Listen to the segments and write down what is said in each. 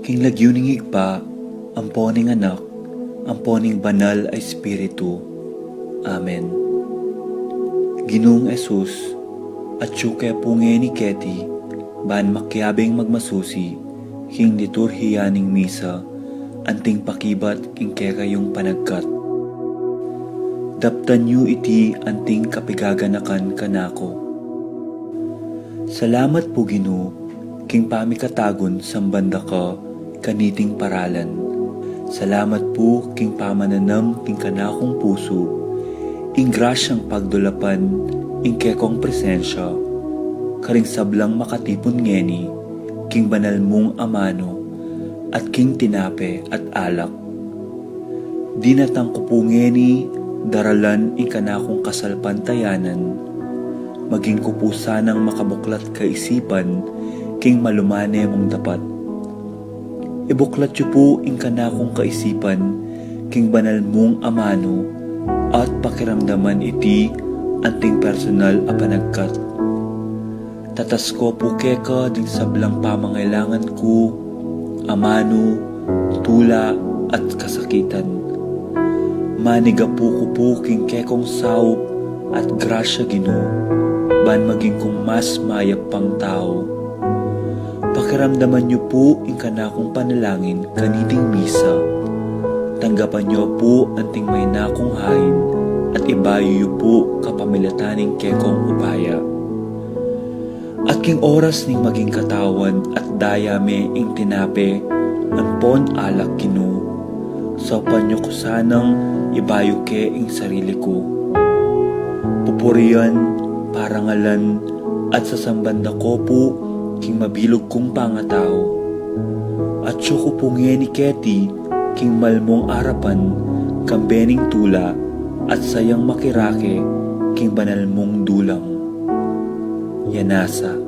King lagyuning higpa, amponing anak, amponing banal ay Espiritu. Amen. Ginoong Esus, at syuke punge ni Keti, ban makyabing magmasusi, king liturhiyaning misa, anting pakibat king kekayong panagkat. Daptan yu iti anting kapigaganakan kanako. Salamat po Ginoo, king pamikatagon sambanda ka, kaniting paralan. Salamat po king pamananam king kanakong puso, ing grasyang pagdulapan, ing kekong presensya, karing sablang makatipon ngeni, king banal mong amano, at king tinape at alak. Dinatang ko po ngeni, daralan ing kanakong kasalpantayanan, maging ko po sanang makabuklat kaisipan, king malumane mong dapat. Ibuklat yu po ing kanakong kaisipan, king banal mong amano, at pakiramdaman iti anting personal a panagkat. Tatas ko po keka ding sablang pamangailangan ko, amano, tula at kasakitan. Maniga po ko po king kekong saup at grasya Ginoo, ban maging kong mas mayap pang tao. Pakiramdaman niyo po ing kanakong panalangin kaniting misa. Tanggapan niyo po anting may nakong hain at ibayo po kapamilataning kekong upaya. At king oras ning maging katawan at dayame ing tinape, ampon alak Ginoo. Sopan niyo ko sanang ibayo ke ing sarili ko. Pupurian, parangalan, at sasambanda ko po king mabilog kong pangatao. At siyo ko punge ni Keti, king malmong arapan, kambening tula, at sayang makirake, king banal mong dulang. Yanasa.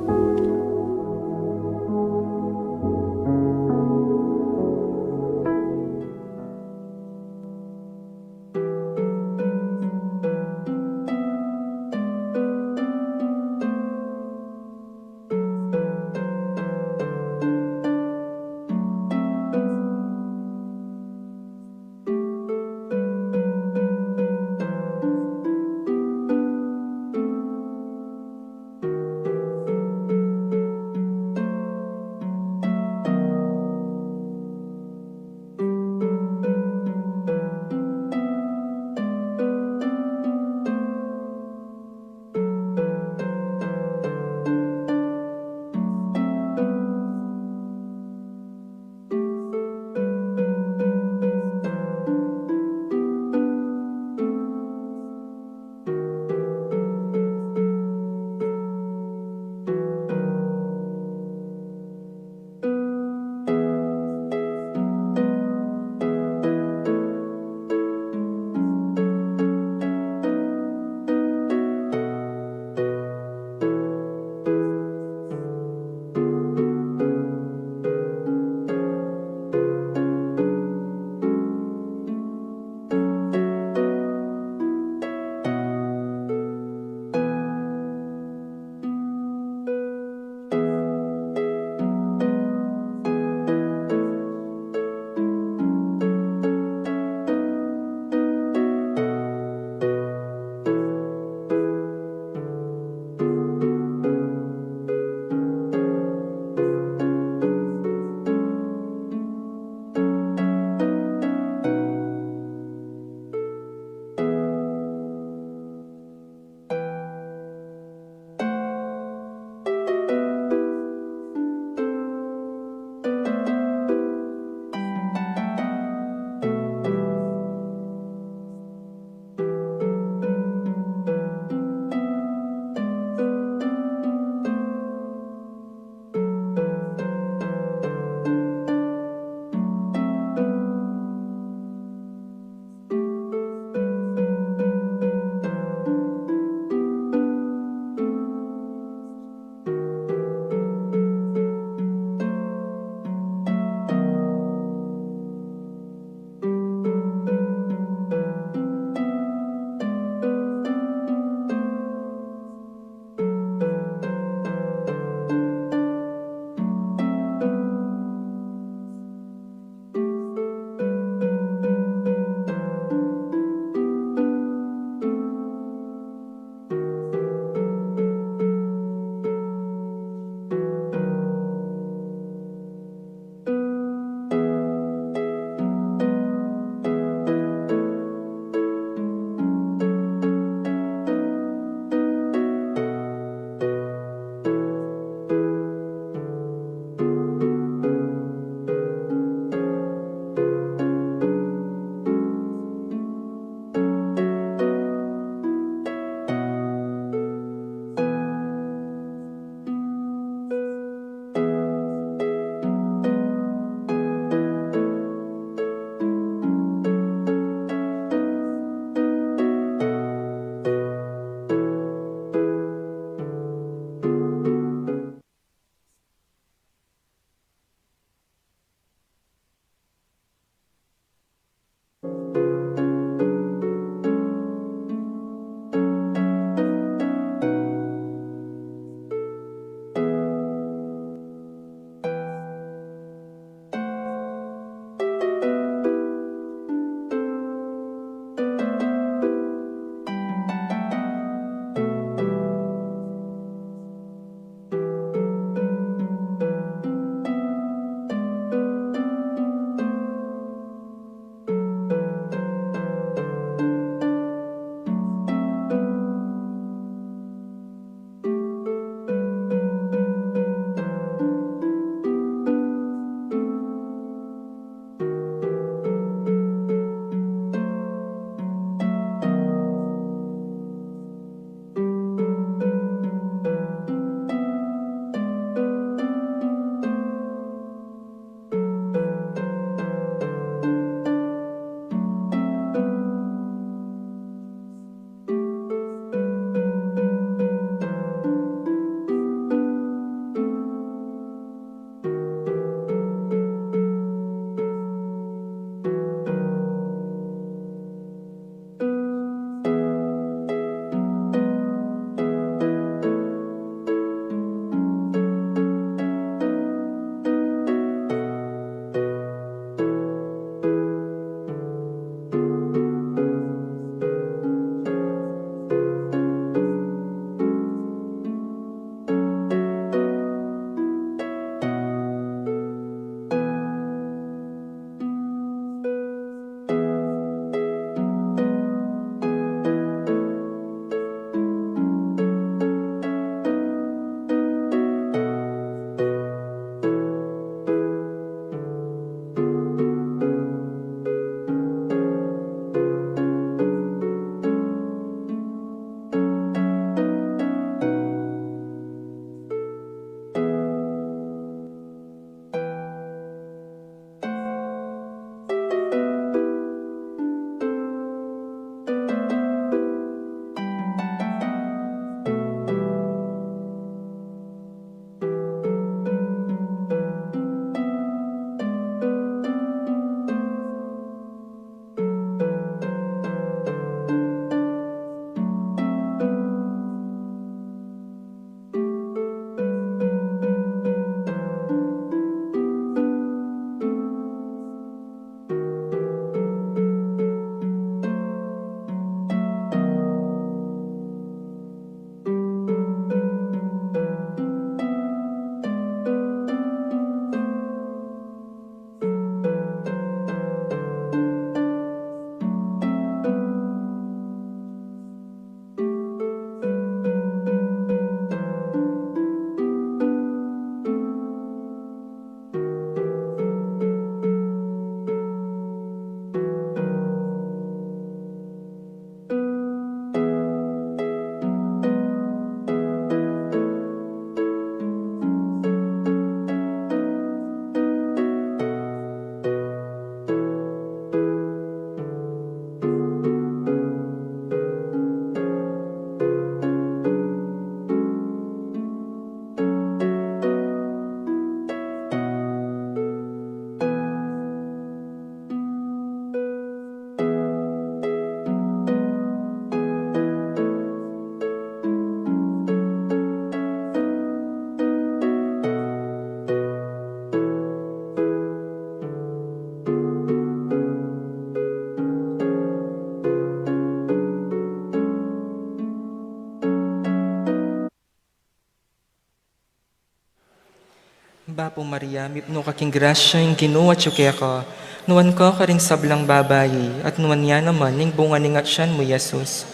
Bapo Maria, mipno kaking grasya yung Ginoo at ka, nuwan ka karing sablang babayi, at nuwan niya naman ning bunga ning atsyan mo, Yesus.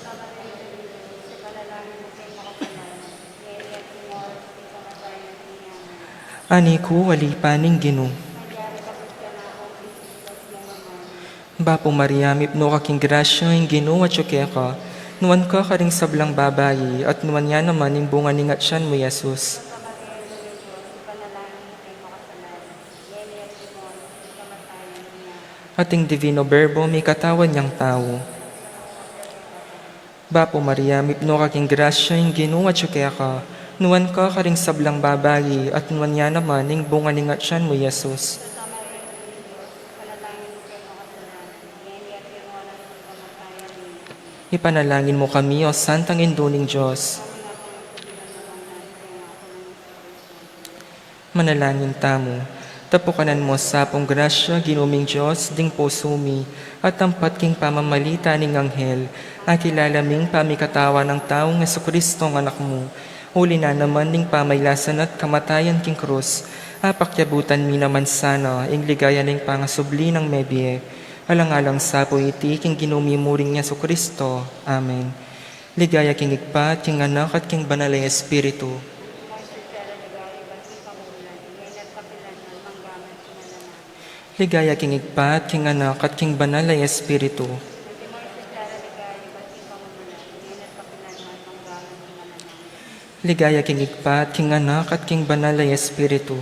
Ani ko wali paning Ginoo. Bapo Maria, mipno kaking grasya yung Ginoo at ka, nuwan ka karing sablang babayi, at nuwan niya naman ning bunga ning atsyan mo, Yesus. Ating Divino Verbo, may katawan niyang tao. Bapo Maria, mipno kaking grasya yung Ginoo at ka, nuwan ka karing sablang babayi, at nuwan niya naman ning bunga ning atsyan mo, Yesus. Ipanalangin mo kami, O Santang Induling Diyos. Manalangin tamo. Tapukanan mo sa pong grasya, ginuming Diyos, ding pusumi, at tampat king pamamalita ning anghel, akilalaming pamikatawa ng taong Jesucristo ng anak mo. Uli na naman ning pamaylasan at kamatayan king krus, apakyabutan mi naman sana, ing ligaya ning pangasubli ng mebye. Alang-alang sa po iti, king ginumimuring niya Jesucristo. Amen. Ligaya king igpat, king anak at king banal ay Espiritu. Ligaya king igpat, king anak at king banal ay Espiritu. Ligaya king igpat, king anak at king banal ay Espiritu.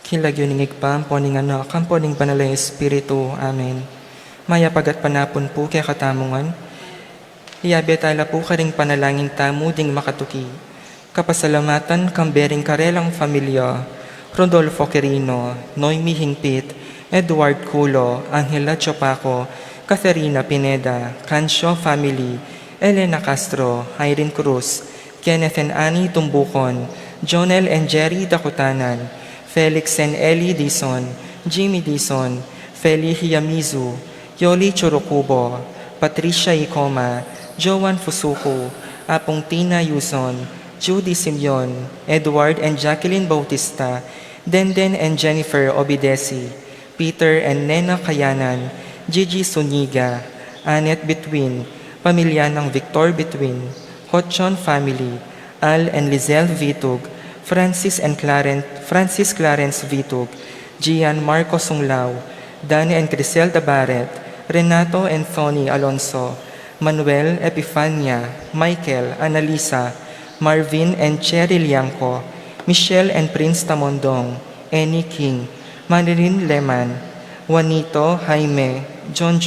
Kilagyo ning igpam, poning anak, ang poning banal ay Espiritu. Amen. Maya pagat panapon po kaya katamungan. Iyabe tala po karing panalangin tamo ding makatuki. Kapasalamatan kambering karelang familia, Rodolfo Quirino, Noemi Hingpit, Edward Culo, Angela Chopaco, Catherina Pineda, Cancio Family, Elena Castro, Irene Cruz, Kenneth and Annie Tumbukon, Jonel and Jerry Dakutanan, Felix and Ellie Dison, Jimmy Dison, Feli Hiyamizu, Yoli Churukubo, Patricia Icoma, Joan Fusuko, Apong Tina Yuson, Judy Simeon, Edward and Jacqueline Bautista, Denden and Jennifer Obidesi, Peter and Nena Kayanan, Gigi Suniga, Annette Between, pamilya ng Victor Between, Hotchon Family, Al and Lizelle Vitug, Francis Clarence Vitug, Gian Marco Sunglao, Dani and Criselda Barret, Renato and Tony Alonso, Manuel Epifania, Michael, Analisa, Marvin and Cheryl Liangco, Michelle and Prince Tamondong, Annie King, Marilyn Leman, Juanito Jaime, John,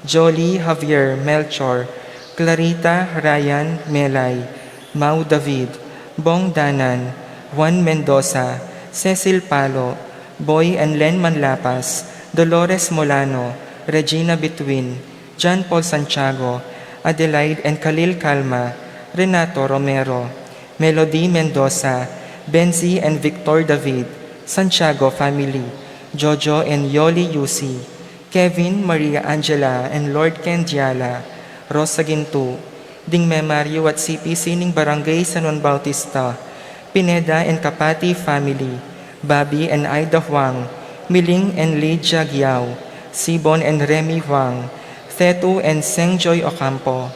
Jolie Javier Melchor, Clarita Ryan Melay, Mau David, Bong Danan, Juan Mendoza, Cecil Palo, Boy and Len Manlapas, Dolores Molano, Regina Between, John Paul Santiago, Adelaide and Khalil Calma, Renato Romero, Melody Mendoza, Benzi and Victor David, Santiago Family, Jojo and Yoli Yusi, Kevin, Maria Angela and Lord Ken Diala, Rosa Ginto, Dingme Mario at CPC ning Barangay San Juan Bautista, Pineda and Kapati Family, Bobby and Ida Huang, Miling and Lydia Giao, Sibon and Remy Huang, Thetu and Sengjoy Ocampo,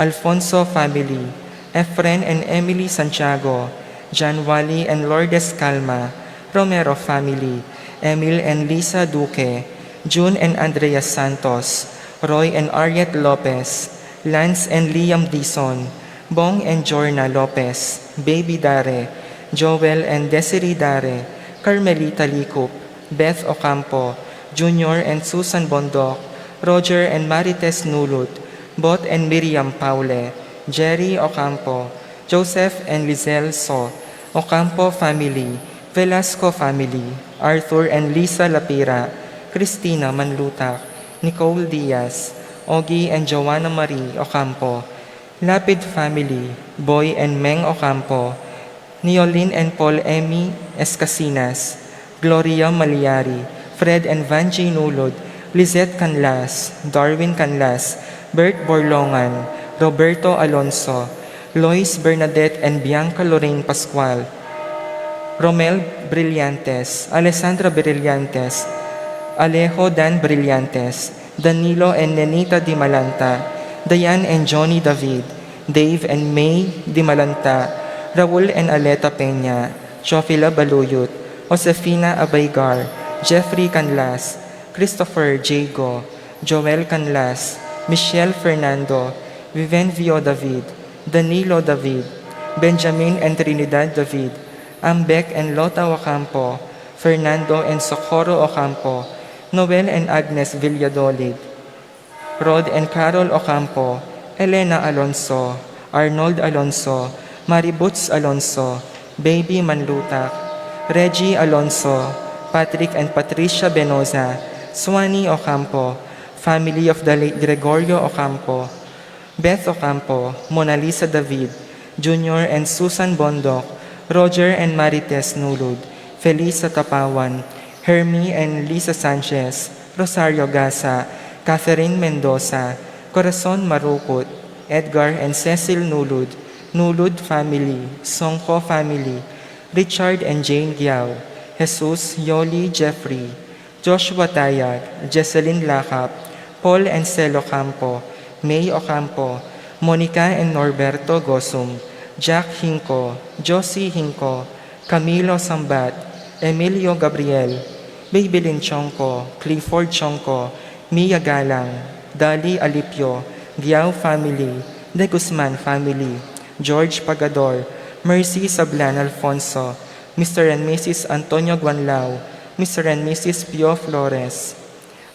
Alfonso Family, Efren and Emily Santiago, John Wally and Lourdes Calma, Romero Family, Emil and Lisa Duque, June and Andrea Santos, Roy and Ariet Lopez, Lance and Liam Dison, Bong and Jorna Lopez, Baby Dare, Joel and Desiree Dare, Carmelita Licup, Beth Ocampo, Junior and Susan Bondok, Roger and Marites Nulut, Bot and Miriam Paule, Jerry Ocampo, Joseph and Lizelle So, Ocampo Family, Velasco Family, Arthur and Lisa Lapira, Christina Manlutak, Nicole Diaz, Ogie and Joanna Marie Ocampo, Lapid Family, Boy and Meng Ocampo, Neolin and Paul Emmy Escasinas, Gloria Maliari, Fred and Vanji Nulod, Lizette Canlas, Darwin Canlas, Bert Borlongan, Roberto Alonso, Lois Bernadette and Bianca Lorraine Pascual, Romel Brillantes, Alessandra Brillantes, Alejo Dan Brillantes, Danilo and Nenita Di Malanta, Diane and Johnny David, Dave and May Di Malanta, Raul and Aleta Peña, Chofila Baluyot, Josefina Abaygar, Jeffrey Canlas, Christopher Jago, Joel Canlas, Michelle Fernando, Vivenvio David, Danilo David, Benjamin and Trinidad David, Ambek and Lota Ocampo, Fernando and Socorro Ocampo, Noel and Agnes Villadolid, Rod and Carol Ocampo, Elena Alonso, Arnold Alonso, Maributs Alonso, Baby Manlutak, Reggie Alonso, Patrick and Patricia Benoza, Swani Ocampo, family of the late Gregorio Ocampo, Beth Ocampo, Mona Lisa David, Junior and Susan Bondok, Roger and Marites Nulud, Felisa Tapawan, Hermie and Lisa Sanchez, Rosario Gasa, Catherine Mendoza, Corazon Maruput, Edgar and Cecil Nulud, Nulud family, Songko family, Richard and Jane Giao, Jesus, Yoli Jeffrey, Joshua Tayag, Jesseline Lakap, Paul and Celo Campo, May Ocampo, Monica and Norberto Gosum, Jack Hinco, Josie Hinco, Camilo Sambat, Emilio Gabriel, Babylin Chongko, Clifford Chongko, Mia Galang, Dali Alipio, Giao family, De Guzman family, George Pagador, Mercy Sablan Alfonso, Mr. and Mrs. Antonio Guanlao, Mr. and Mrs. Pio Flores,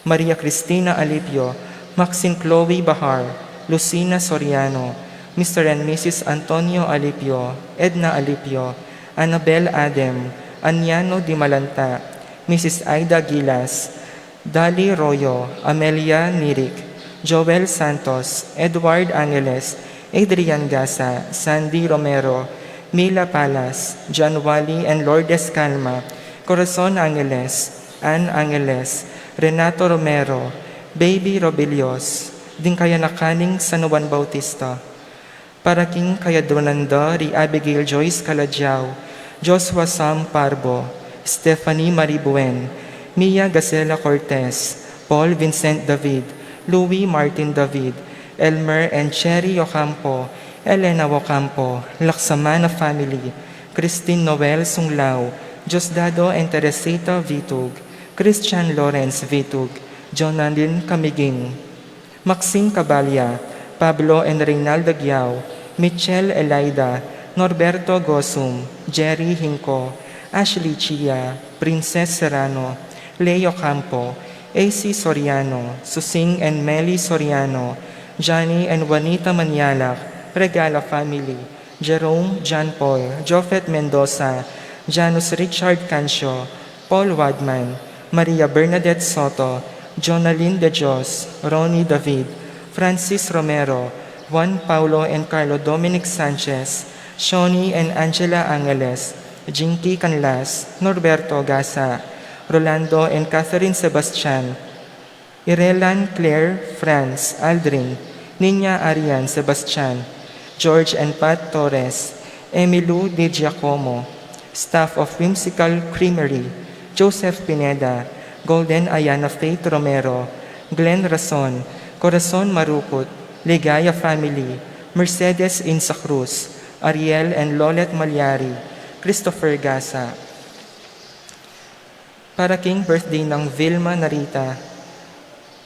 Maria Cristina Alipio, Maxine Chloe Bahar, Lucina Soriano, Mr. and Mrs. Antonio Alipio, Edna Alipio, Annabel Adem, Anyano Di Malanta, Mrs. Aida Gilas, Dali Royo, Amelia Nirik, Joel Santos, Edward Angeles, Adrian Gasa, Sandy Romero, Mila Palas, John Wally and Lourdes Calma, Corazon Angeles, Ann Angeles, Renato Romero, Baby Robilios, Dingkayanakaning San Juan Bautista, Paraking Kayadronanda, Ri Abigail Joyce Calajao, Joshua Sam Parbo, Stephanie Maribuen, Mia Gacela Cortez, Paul Vincent David, Louis Martin David, Elmer and Cherry Ocampo, Elena Ocampo, Laksamana family, Christine Noel Sunglao, Diosdado and Teresita Vitug, Christian Lawrence Vitug, Jonalyn Camigin, Maxine Cabalya, Pablo and Reynaldo Giao, Michelle Elida, Norberto Gosum, Jerry Hinco, Ashley Chia, Princess Serrano, Leo Campo, AC Soriano, Susing and Melly Soriano, Johnny and Juanita Manialak, Regala family, Jerome John Paul, Jofet Mendoza, Janus Richard Cancio, Paul Wadman, Maria Bernadette Soto, Jonalyn De Dios, Ronnie David, Francis Romero, Juan Paulo and Carlo Dominic Sanchez, Shoni and Angela Angeles, Jinky Canlas, Norberto Gasa, Rolando and Catherine Sebastian, Irelan Claire Franz Aldrin, Nina Arian Sebastian, George and Pat Torres, Emilu Di Giacomo, staff of Whimsical Creamery, Joseph Pineda, Golden Ayana Faith Romero, Glenn Rason, Corazon Maruput, Ligaya family, Mercedes Insa Cruz, Ariel and Lolet Malyari, Christopher Gasa. Para king birthday ng Vilma Narita,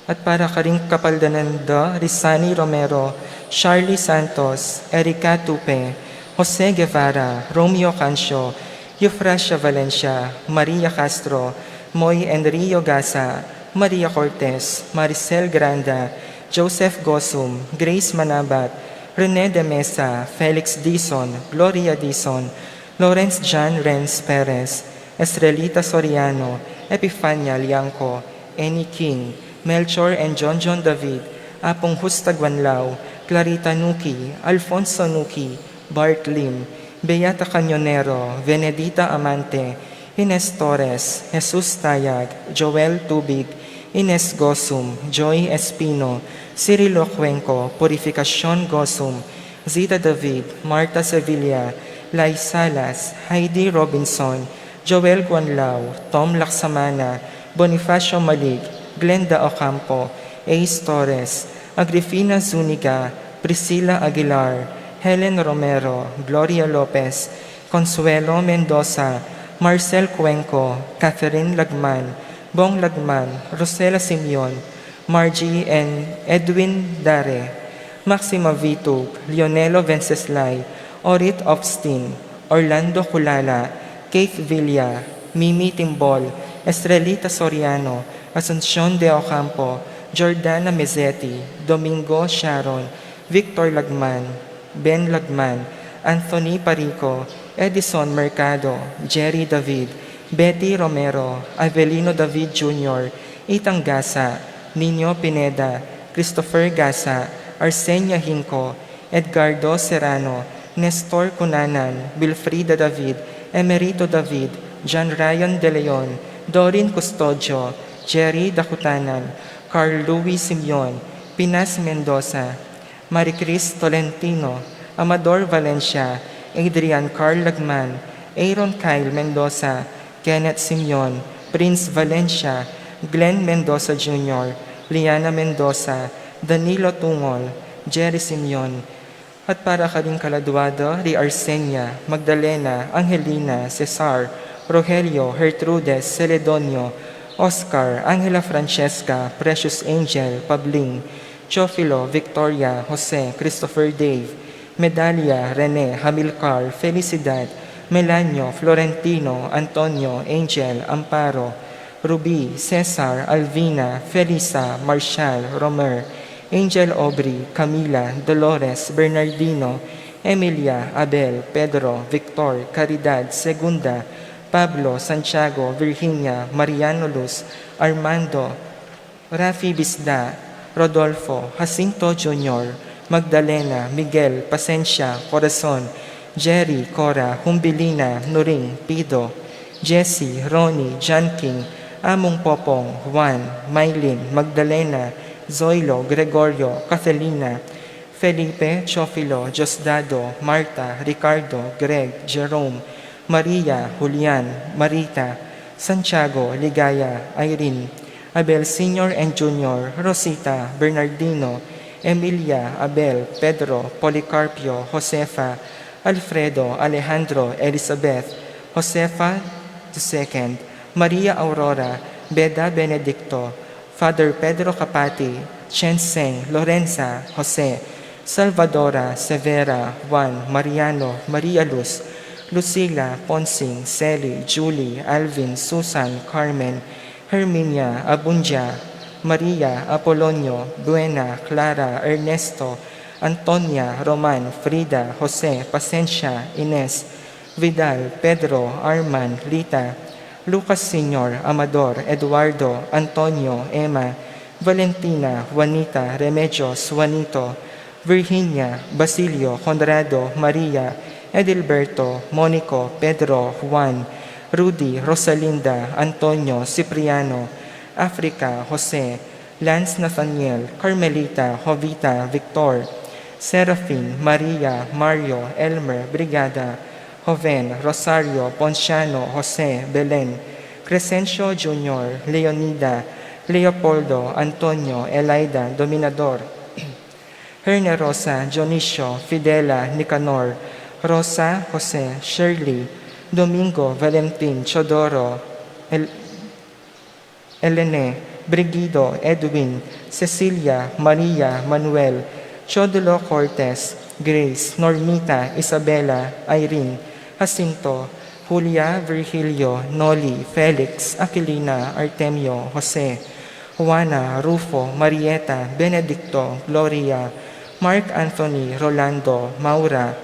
at para karing kapaldananda Rizani Romero, Charlie Santos, Erica Tupe, Jose Guevara, Romeo Cancio, Eufrasia Valencia, Maria Castro, Moy and Rio Gasa, Maria Cortez, Maricel Granda, Joseph Gosum, Grace Manabat, Rene de Mesa, Felix Dizon, Gloria Dizon, Lawrence John Renz Perez, Estrelita Soriano, Epifania Liangco, Annie King, Melchor and John David, Apong Husta Guanlao, Clarita Nuki, Alfonso Nuki, Bart Lim, Beata Cañonero, Venedita Amante, Ines Torres, Jesus Tayag, Joel Tubig, Ines Gosum, Joy Espino, Cirilo Cuenco, Purificacion Gosum, Zita David, Marta Sevilla, Lai Salas, Heidi Robinson, Joel Guanlao, Tom Laksamana, Bonifacio Malig, Glenda Ocampo, Ace Torres, Agrifina Zuniga, Priscilla Aguilar, Helen Romero, Gloria Lopez, Consuelo Mendoza, Marcel Cuenco, Catherine Lagman, Bong Lagman, Rosela Simeon, Margie and Edwin Dare, Maxima Vitug, Leonelo Venceslay, Orit Opstin, Orlando Culala, Keith Villa, Mimi Timbol, Estrelita Soriano, Asuncion de Ocampo, Jordana Mezzetti, Domingo Sharon, Victor Lagman, Ben Lagman, Anthony Parico, Edison Mercado, Jerry David, Betty Romero, Avelino David Jr., Itang Gasa, Nino Pineda, Christopher Gasa, Arsenia Hinco, Edgardo Serrano, Nestor Cunanan, Wilfrida David, Emerito David, John Ryan De Leon, Dorin Custodio, Jerry Dakutanan, Carl Louis Simeon, Pinas Mendoza, Maricris Tolentino, Amador Valencia, Adrian Carl Lagman, Aaron Kyle Mendoza, Kenneth Simeon, Prince Valencia, Glenn Mendoza Jr., Liana Mendoza, Danilo Tungol, Jerry Simeon, at para kaming kaladuado, Ri Arsenia, Magdalena, Angelina, Cesar, Rogelio, Gertrudes, Celedonio, Oscar, Angela Francesca, Precious Angel, Pabling, Chofilo, Victoria, Jose, Christopher Dave, Medalia, Rene, Hamilcar, Felicidad, Melanio, Florentino, Antonio, Angel, Amparo, Ruby, Cesar, Alvina, Felisa, Marshall, Romer, Angel Aubrey, Camila, Dolores, Bernardino, Emilia, Abel, Pedro, Victor, Caridad, Segunda, Pablo, Santiago, Virginia, Mariano Luz, Armando, Rafi Bisda, Rodolfo, Jacinto Jr., Magdalena, Miguel, Pasencia, Corazon, Jerry, Cora, Humbilina, Nuring, Pido, Jesse, Ronnie, John King, Among Popong, Juan, Maylin, Magdalena, Zoilo, Gregorio, Catalina, Felipe, Chofilo, Diosdado, Marta, Ricardo, Greg, Jerome, Maria, Julian, Marita, Santiago, Ligaya, Irene, Abel Sr. and Jr., Rosita, Bernardino, Emilia, Abel, Pedro, Policarpio, Josefa, Alfredo, Alejandro, Elizabeth, Josefa II, Maria Aurora, Beda Benedicto, Father Pedro Capati, Chen Seng, Lorenza, Jose, Salvadora, Severa, Juan, Mariano, Maria Luz, Lucila, Ponsing, Sally, Julie, Alvin, Susan, Carmen, Herminia, Abunja, Maria, Apolonio, Buena, Clara, Ernesto, Antonia, Roman, Frida, Jose, Pasencia, Ines, Vidal, Pedro, Arman, Lita, Lucas Sr., Amador, Eduardo, Antonio, Emma, Valentina, Juanita, Remedios, Juanito, Virginia, Basilio, Conrado, Maria, Edilberto, Monico, Pedro, Juan, Rudy, Rosalinda, Antonio, Cipriano, Africa, Jose, Lance Nathaniel, Carmelita, Jovita, Victor, Serafin, Maria, Mario, Elmer, Brigada, Joven, Rosario, Ponciano, Jose, Belen, Crescencio Jr., Leonida, Leopoldo, Antonio, Elida, Dominador, Hernerosa, Dionisio, Fidela, Nicanor, Rosa, Jose, Shirley, Domingo, Valentin, Chodoro, Elene, Brigido, Edwin, Cecilia, Maria, Manuel, Chodulo Cortez, Grace, Normita, Isabela, Irene, Jacinto, Julia, Virgilio, Noli, Felix, Aquilina, Artemio, Jose, Juana, Rufo, Marieta, Benedicto, Gloria, Mark Anthony, Rolando, Maura,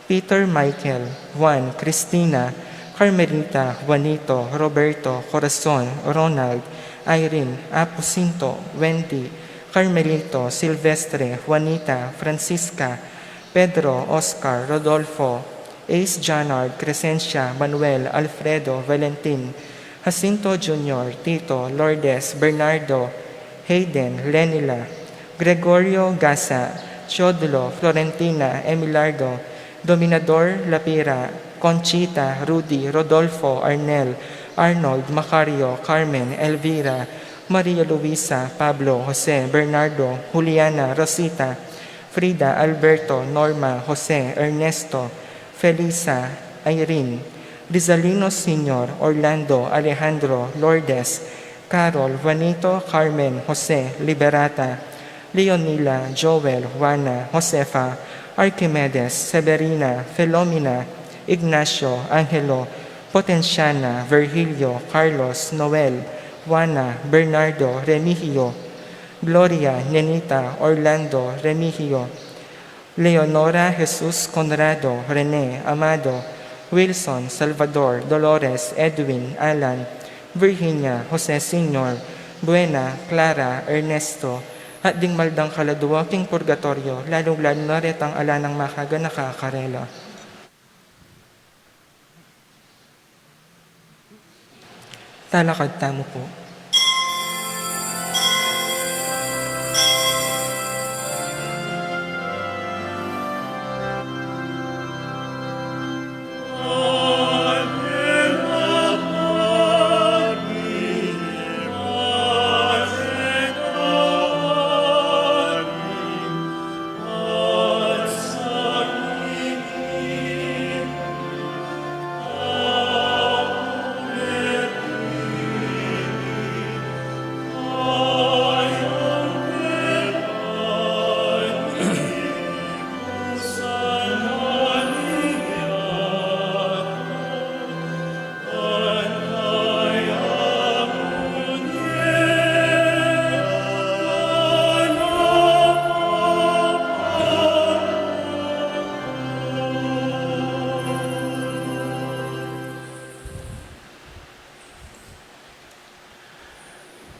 Peter Michael, Juan, Cristina, Carmelita, Juanito, Roberto, Corazon, Ronald, Irene, Aposinto, Wendy, Carmelito, Silvestre, Juanita, Francisca, Pedro, Oscar, Rodolfo, Ace Janard, Crescencia, Manuel, Alfredo, Valentin, Jacinto Jr., Tito, Lourdes, Bernardo, Hayden, Lenila, Gregorio Gasa, Teodulo, Florentina, Emilardo, Dominador, Lapira, Conchita, Rudy, Rodolfo, Arnel, Arnold, Macario, Carmen, Elvira, Maria Luisa, Pablo, Jose, Bernardo, Juliana, Rosita, Frida, Alberto, Norma, Jose, Ernesto, Felisa, Irene, Rizalino Sr., Orlando, Alejandro, Lourdes, Carol, Juanito, Carmen, Jose, Liberata, Leonila, Joel, Juana, Josefa, Archimedes, Severina, Felomena, Ignacio, Angelo, Potenciana, Virgilio, Carlos, Noel, Juana, Bernardo, Remigio, Gloria, Nenita, Orlando, Remigio, Leonora, Jesus, Conrado, Rene, Amado, Wilson, Salvador, Dolores, Edwin, Alan, Virginia, Jose Sr., Buena, Clara, Ernesto, at ding maldang kaladwa king purgatorio, lalong-lalo na retang ala ng makaga nakakarela. Talakad tamo po.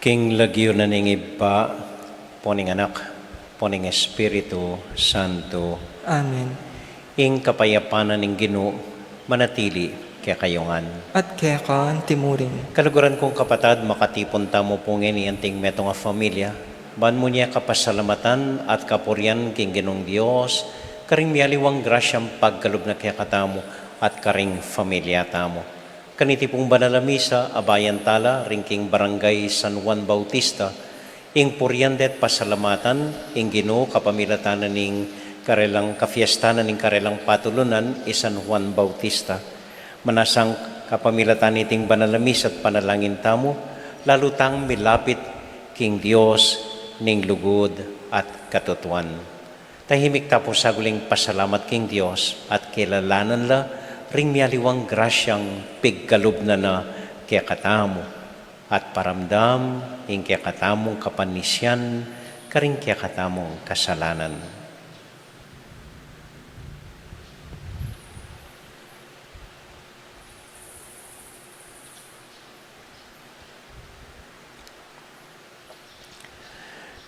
King lagyo na ningiba, poning anak, poning Espiritu Santo, Amen. ing kapayapanan ng Ginoo manatili kaya kayongan. At kaya kaan timurin. Kaluguran kong kapatad, makatipon tamo pongin iyanting metong a familia, ban mo niya kapasalamatan at kapurian king Ginong Dios, karing mialiwang grasyang pagkalub na kaya katamo at karing familia tamo. Kaniti pong banalamisa, abayan tala, ringking barangay San Juan Bautista, ing puryandet pasalamatan, ing Ginoo kapamilatanan ning karelang kafiestanan ning karelang patulunan, San Juan Bautista. Manasang kapamilatan iting banalamisa at panalangin tamo, lalutang milapit king Dios ning lugod at katutuan. Tahimik tapos saguling pasalamat king Dios at kilalanan la, ring mialiwang grasyang pigkalub na kaya katamo at paramdam ing kaya katamong kapanisyan karing kaya katamong kasalanan.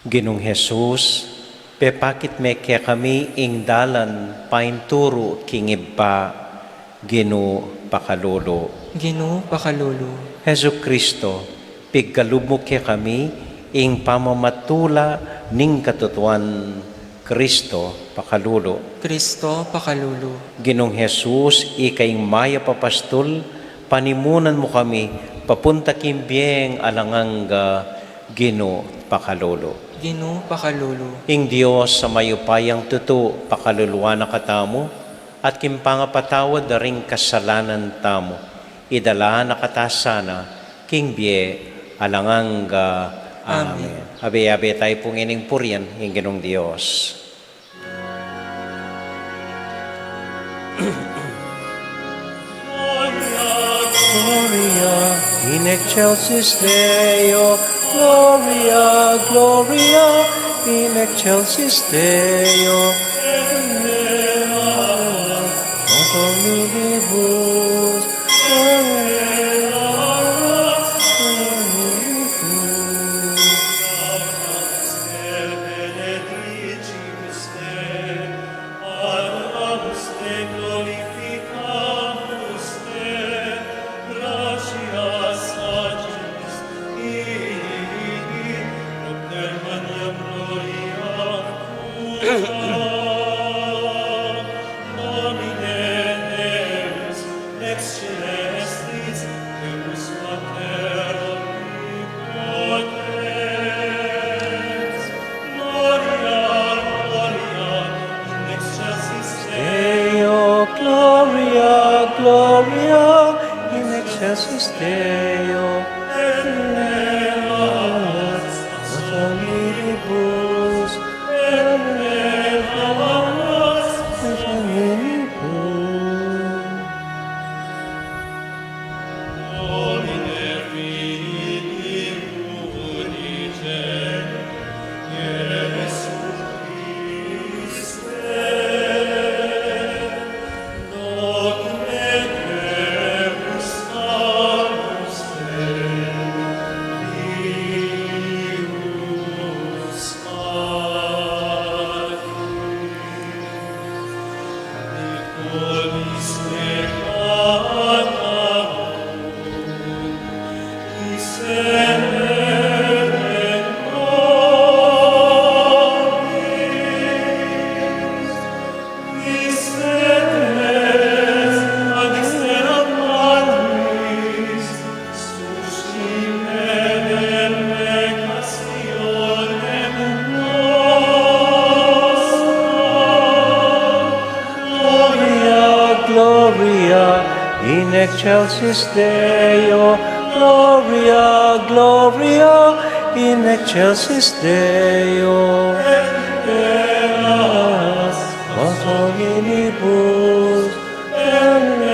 Ginong Jesus, pepakit me kaya kami ing dalan painturo king iba Ginoo pakalolo. Ginoo pakalolo. Hesu Kristo, pigkalub mo kaya kami ing pamamatula ning katutuan Kristo pakalolo. Kristo pakalolo. Ginong Jesus, ikaing maya papastol, panimunan mo kami papunta kimbiyeng alanganga Ginoo pakalolo. Ginoo pakalolo. Ing Dios sa mayupayang tuto pakaluluwa na katamo, at kimpangapatawad na ring kasalanan tamo, idala na katasana, king bie, alanganga. Amen. Abe-abe tayo pong ining purian, ing Ginong Diyos. Gloria in excelsis Deo, Gloria, Gloria in excelsis Deo. Gloria excelsis Deo, elevat omnibus, elevat omnibus. Domine Fili Unice, Iesus Christe, Domine Deus salus te, Deus Nicolis Gloria in excelsis Deo, Gloria, Gloria in excelsis Deo, elevat omnibus, elevat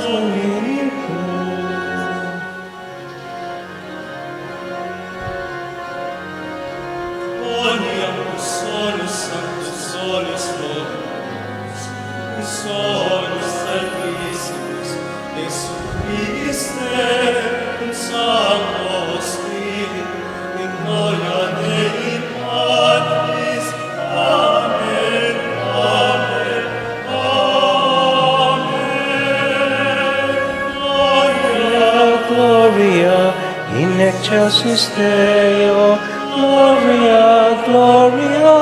omnibus. Oniam solus sanctus solus Dominus, solus Santissimus, Iesus Christe, in Sancto Spiritu, in gloria Dei Patris. Amen, amen, amen. Gloria Gloria in excelsis Deo, Gloria, Gloria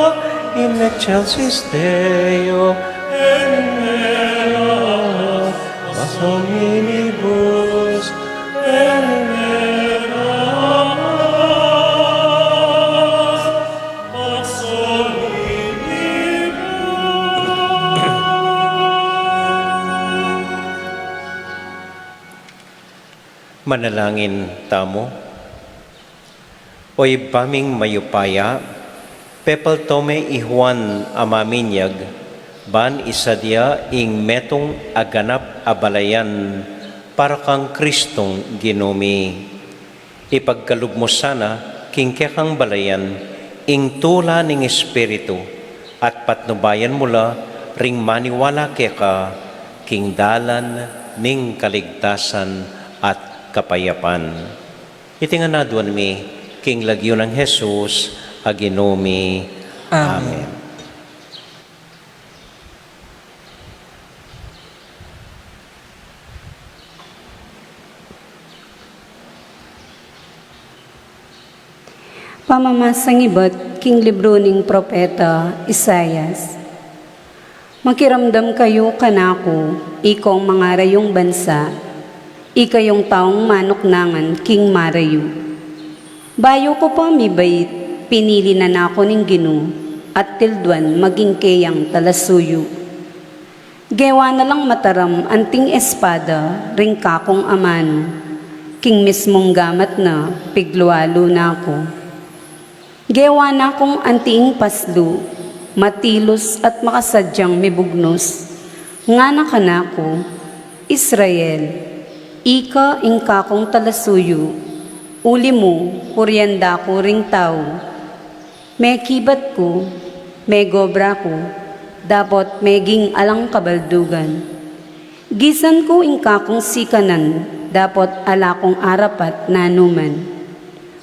in excelsis Deo, elevat omnibus, elevat Manalangin tamo. Oy paming mayupaya, pepal tome ihuan amaminyag, ban isadia ing metong aganap abalayan para kang Kristong ginumi. Ipagkalugmo sana king kekang balayan, ing tula ning Espiritu, at patnubayan mula ring maniwala keka, king dalan ning kaligtasan at kapayapan. Itinganadwan mi, king lagyo ng Jesus, aginumi. Amen. Amen. Pamamasang iba't king libro ning propeta Isayas. Makiramdam kayo kanako, ikong mga rayong bansa, ikayong taong manoknangan king marayu. Bayo ko pa mibait, pinili na nako ning Gino, at tilduan maging kayang talasuyo. Gewa na lang mataram anting espada, ring kakong amano, king mismong gamat na, piglualo na ako. Gewa na kong antiing paslo, matilos at makasadyang mibugnos. Nga na kanako, Israel, ika ingka kong talasuyo, uli mo, kuryanda ko ring tao. May kibat ko, may gobra ko, dapat meging alang kabaldugan. Gisan ko ingka kong sikanan, dapat ala kong arapat nanuman.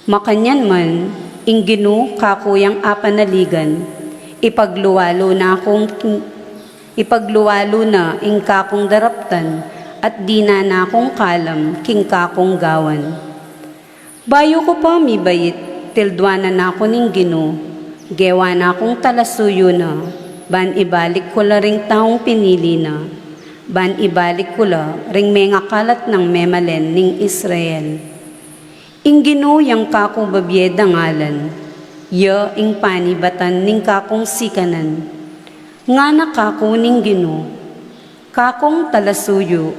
Makanyan man, inggino kakuyang apanaligan, ipagluwalo na ingka kong daraptan, at di na akong kalam king kakong gawan. Bayo ko pa mibait, tildwanan ako ning Gino, gewa na akong talasuyo na, ban ibalik ko la ring taong pinili na, ban ibalik ko la ring mga kalat ng memalen ning Israel. Ing Gino yang kakong babyeda ngalan, ya ing panibatan ning kakong sikanan, nga na kako ning Gino, kakong talasuyo,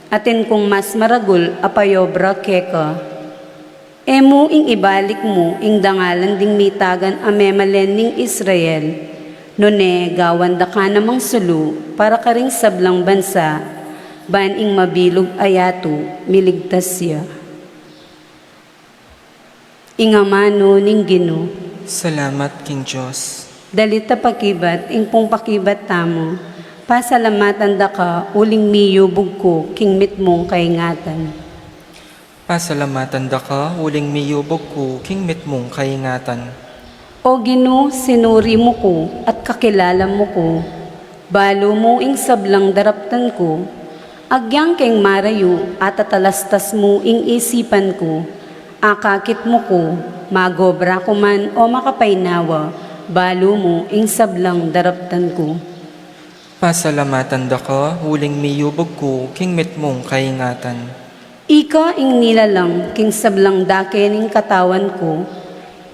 atin kung mas maragul apayobra keka. Emo ing ibalik mo ing dangalan ding mitagan amemalen ning Israel, none gawanda ka namang sulu para karing sablang bansa, ban ing mabilog ayato miligtas siya. Ingamano ning Ginoo, Salamat King Diyos. dalita pakibat ing pong pakibat tamo, pasalamatan da ka uling miyubog ko king mitmong kaingatan. Pasalamatan da ka, uling miyubog ko, king mitmong kaingatan. O Ginoo, sinuri mo ko at kakilala mo ko, balo mo ing sablang daraptan ko, agyang keng marayo at atalastas mo ing isipan ko, akakit mo ko, magobra ko man o makapaynawa, balo mo ing sablang daraptan ko. Pasalamatan da ka, uling miyubog ko, king mitmong kaingatan. Ika ing nilalang king sablang dake ning katawan ko,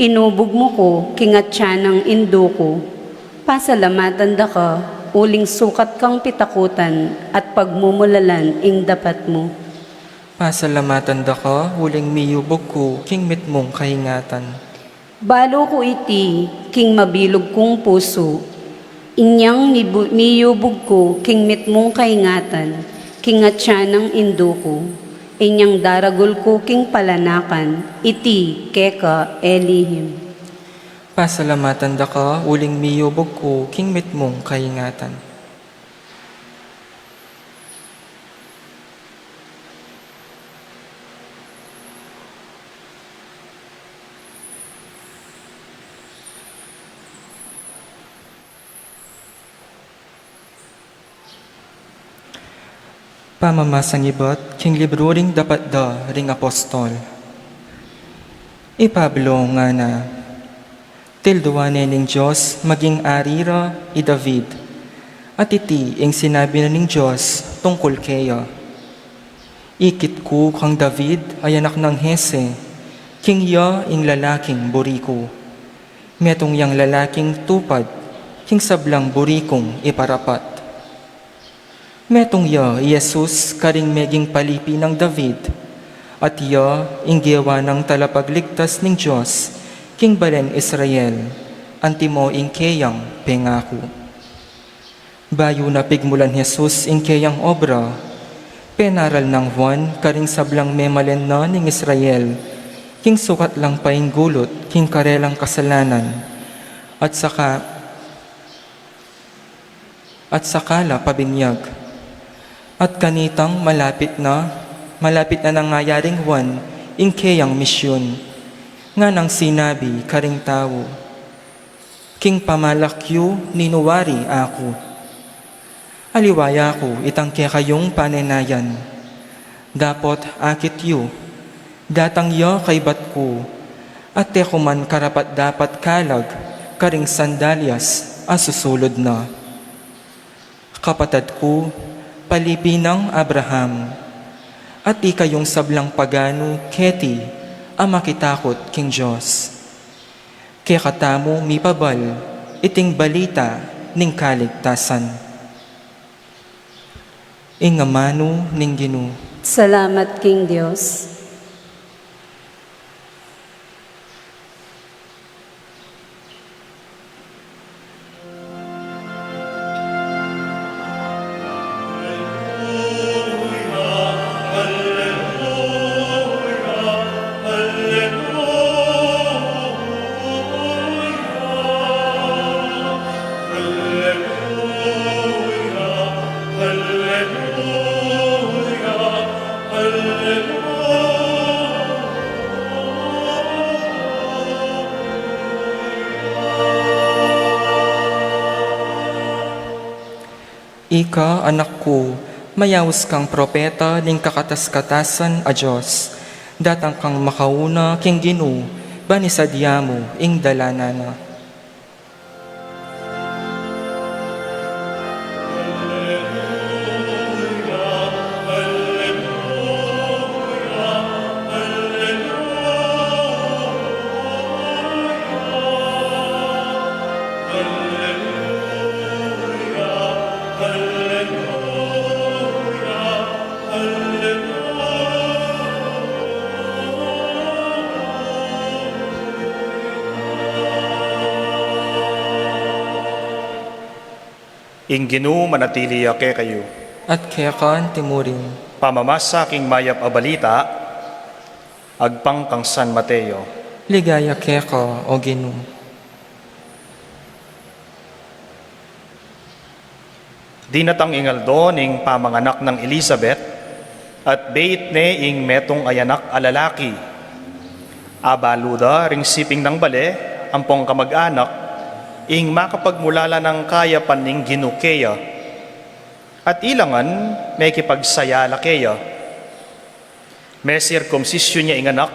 inubog mo ko king atya ng indo ko. Pasalamatan da ka, uling sukat kang pitakutan at pagmumulalan ing dapat mo. Pasalamatan da ka, uling miyubog ko, king mitmong kaingatan. Balo ko iti, king mabilog kong puso, inyang miyubog ko king mitmong kaingatan, king atya ng indo ko. Inyang daragol ko king palanakan, iti keka elihim. Pasalamatan da ka, uling miyubog ko, king mitmong kaingatan. Pamamasang ibot, king libro ring dapat da ring apostol. Pablo nga na, tilduwanen ning Diyos maging arira i David, at iti ing sinabi na ning Diyos tungkol kaya. Ikit ko kang David ay anak ng Hese, king ya ing lalaking buriko. Metong yang lalaking tupad, king sablang burikong iparapat. Metong ya, Jesus, karing meging palipi ng David, at ya, inggewa ng talapagligtas ng Diyos, king balen Israel, antimo ing keyang pengako. Bayo na pigmulan Jesus ing keyang obra, penaral ng Juan, karing sablang memalen na ning Israel, king sukat lang paing gulot, king karelang kasalanan, at sakala pabinyag. At kanitang malapit na nangayaring Juan, ing keyang misyon, nga nang sinabi karing tao, king pamalakyo ninuwari ako. Aliwaya ko itang kayong panenayan, dapot akit yu, datang yo kay bat ko, at teko man karapat dapat kalag, karing sandalyas asusulod na. Kapatad ko, palipi ng Abraham, at ikayong sablang pagano, keti, ang makitakot king Diyos. Kaya katamo mipabal, iting balita ning kaligtasan. Ingamano ning Ginoo. Salamat king Diyos. Ika, anak ko, mayawas kang propeta ning kakatas-katasan a Diyos. Datang kang makauna king Ginoo, banisadya mo ing dalanana. Alleluia, alleluia, alleluia. Inginu manatili ake kayo. At kayakan timurin. Pamamasa king mayap a balita, agpang kang San Mateo. Ligaya keka o Ginoo. Dinatang ingaldo ning pamanganak ng Elizabeth, at bait ne ing metong ayanak alalaki. Abaluda ring siping ng bale, ampong kamag-anak, ing makapagmulala ng kaya paning ginukeya. At ilangan, may kipagsaya lakeya. May sirkumsisyon niya inganak,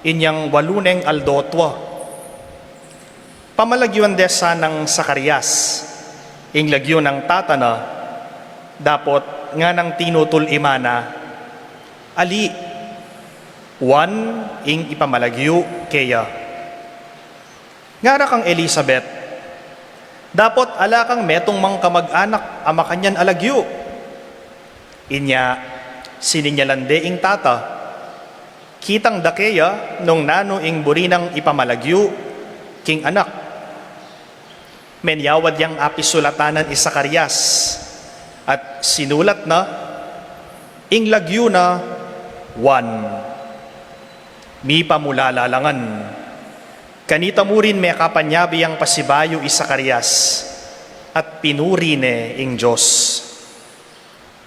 inyang waluneng aldotwa. Pamalagyuan desa ng Sakarias, ing lagyo ng tatana, dapot nga ng tinutul imana, ali, wan ing ipamalagyo keya. Ngara kang Elizabeth, dapot ala kang metong mang kamag-anak ama kanyan alagyo. Inya, sininyalande ing tata, kitang dakeya nung nano ing burinang ipamalagyo, king anak. Menyawad yang apisulatanan isa Sakarias, at sinulat na, ing lagyo na, one. Mi pamulalalangan. Kanita mo rin may kapanyabi ang pasibayo isa Sakarias, at pinuri ne ing Diyos.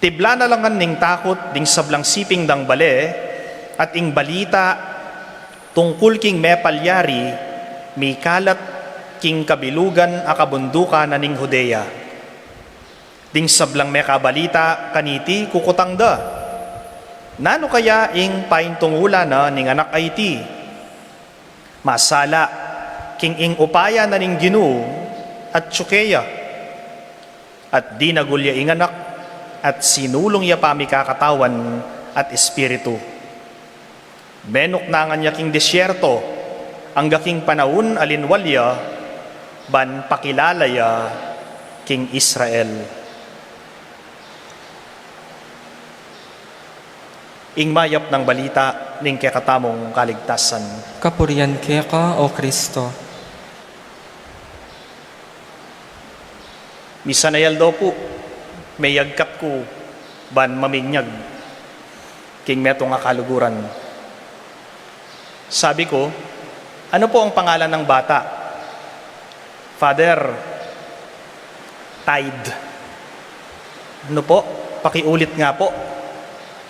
Tibla na langan ning takot ding sablang siping dang bale, at ing balita tungkol king may palyari, mi kalat king kabilugan akabunduka na ning Judea. Ding sablang may kabalita kaniti kukutang da. Nano kaya ing paintungula na ning anak ay ti? Masala king ing upaya na ning Ginoo at tsukeya. At di nagulya ing anak at sinulong ya pamikakatawan at espiritu. Menok na nga niya king disyerto, ang gaking panahon alinwalya, ban pakilalaya king Israel. Ing mayap ng balita ning kakatamong kaligtasan. Kapurian keka o Kristo. Misanayal daw po, may yagkat ko, ban maminyag, king meto nga kaluguran. Sabi ko, ano po ang pangalan ng bata? Father, Tide. Ano po? Pakiulit nga po.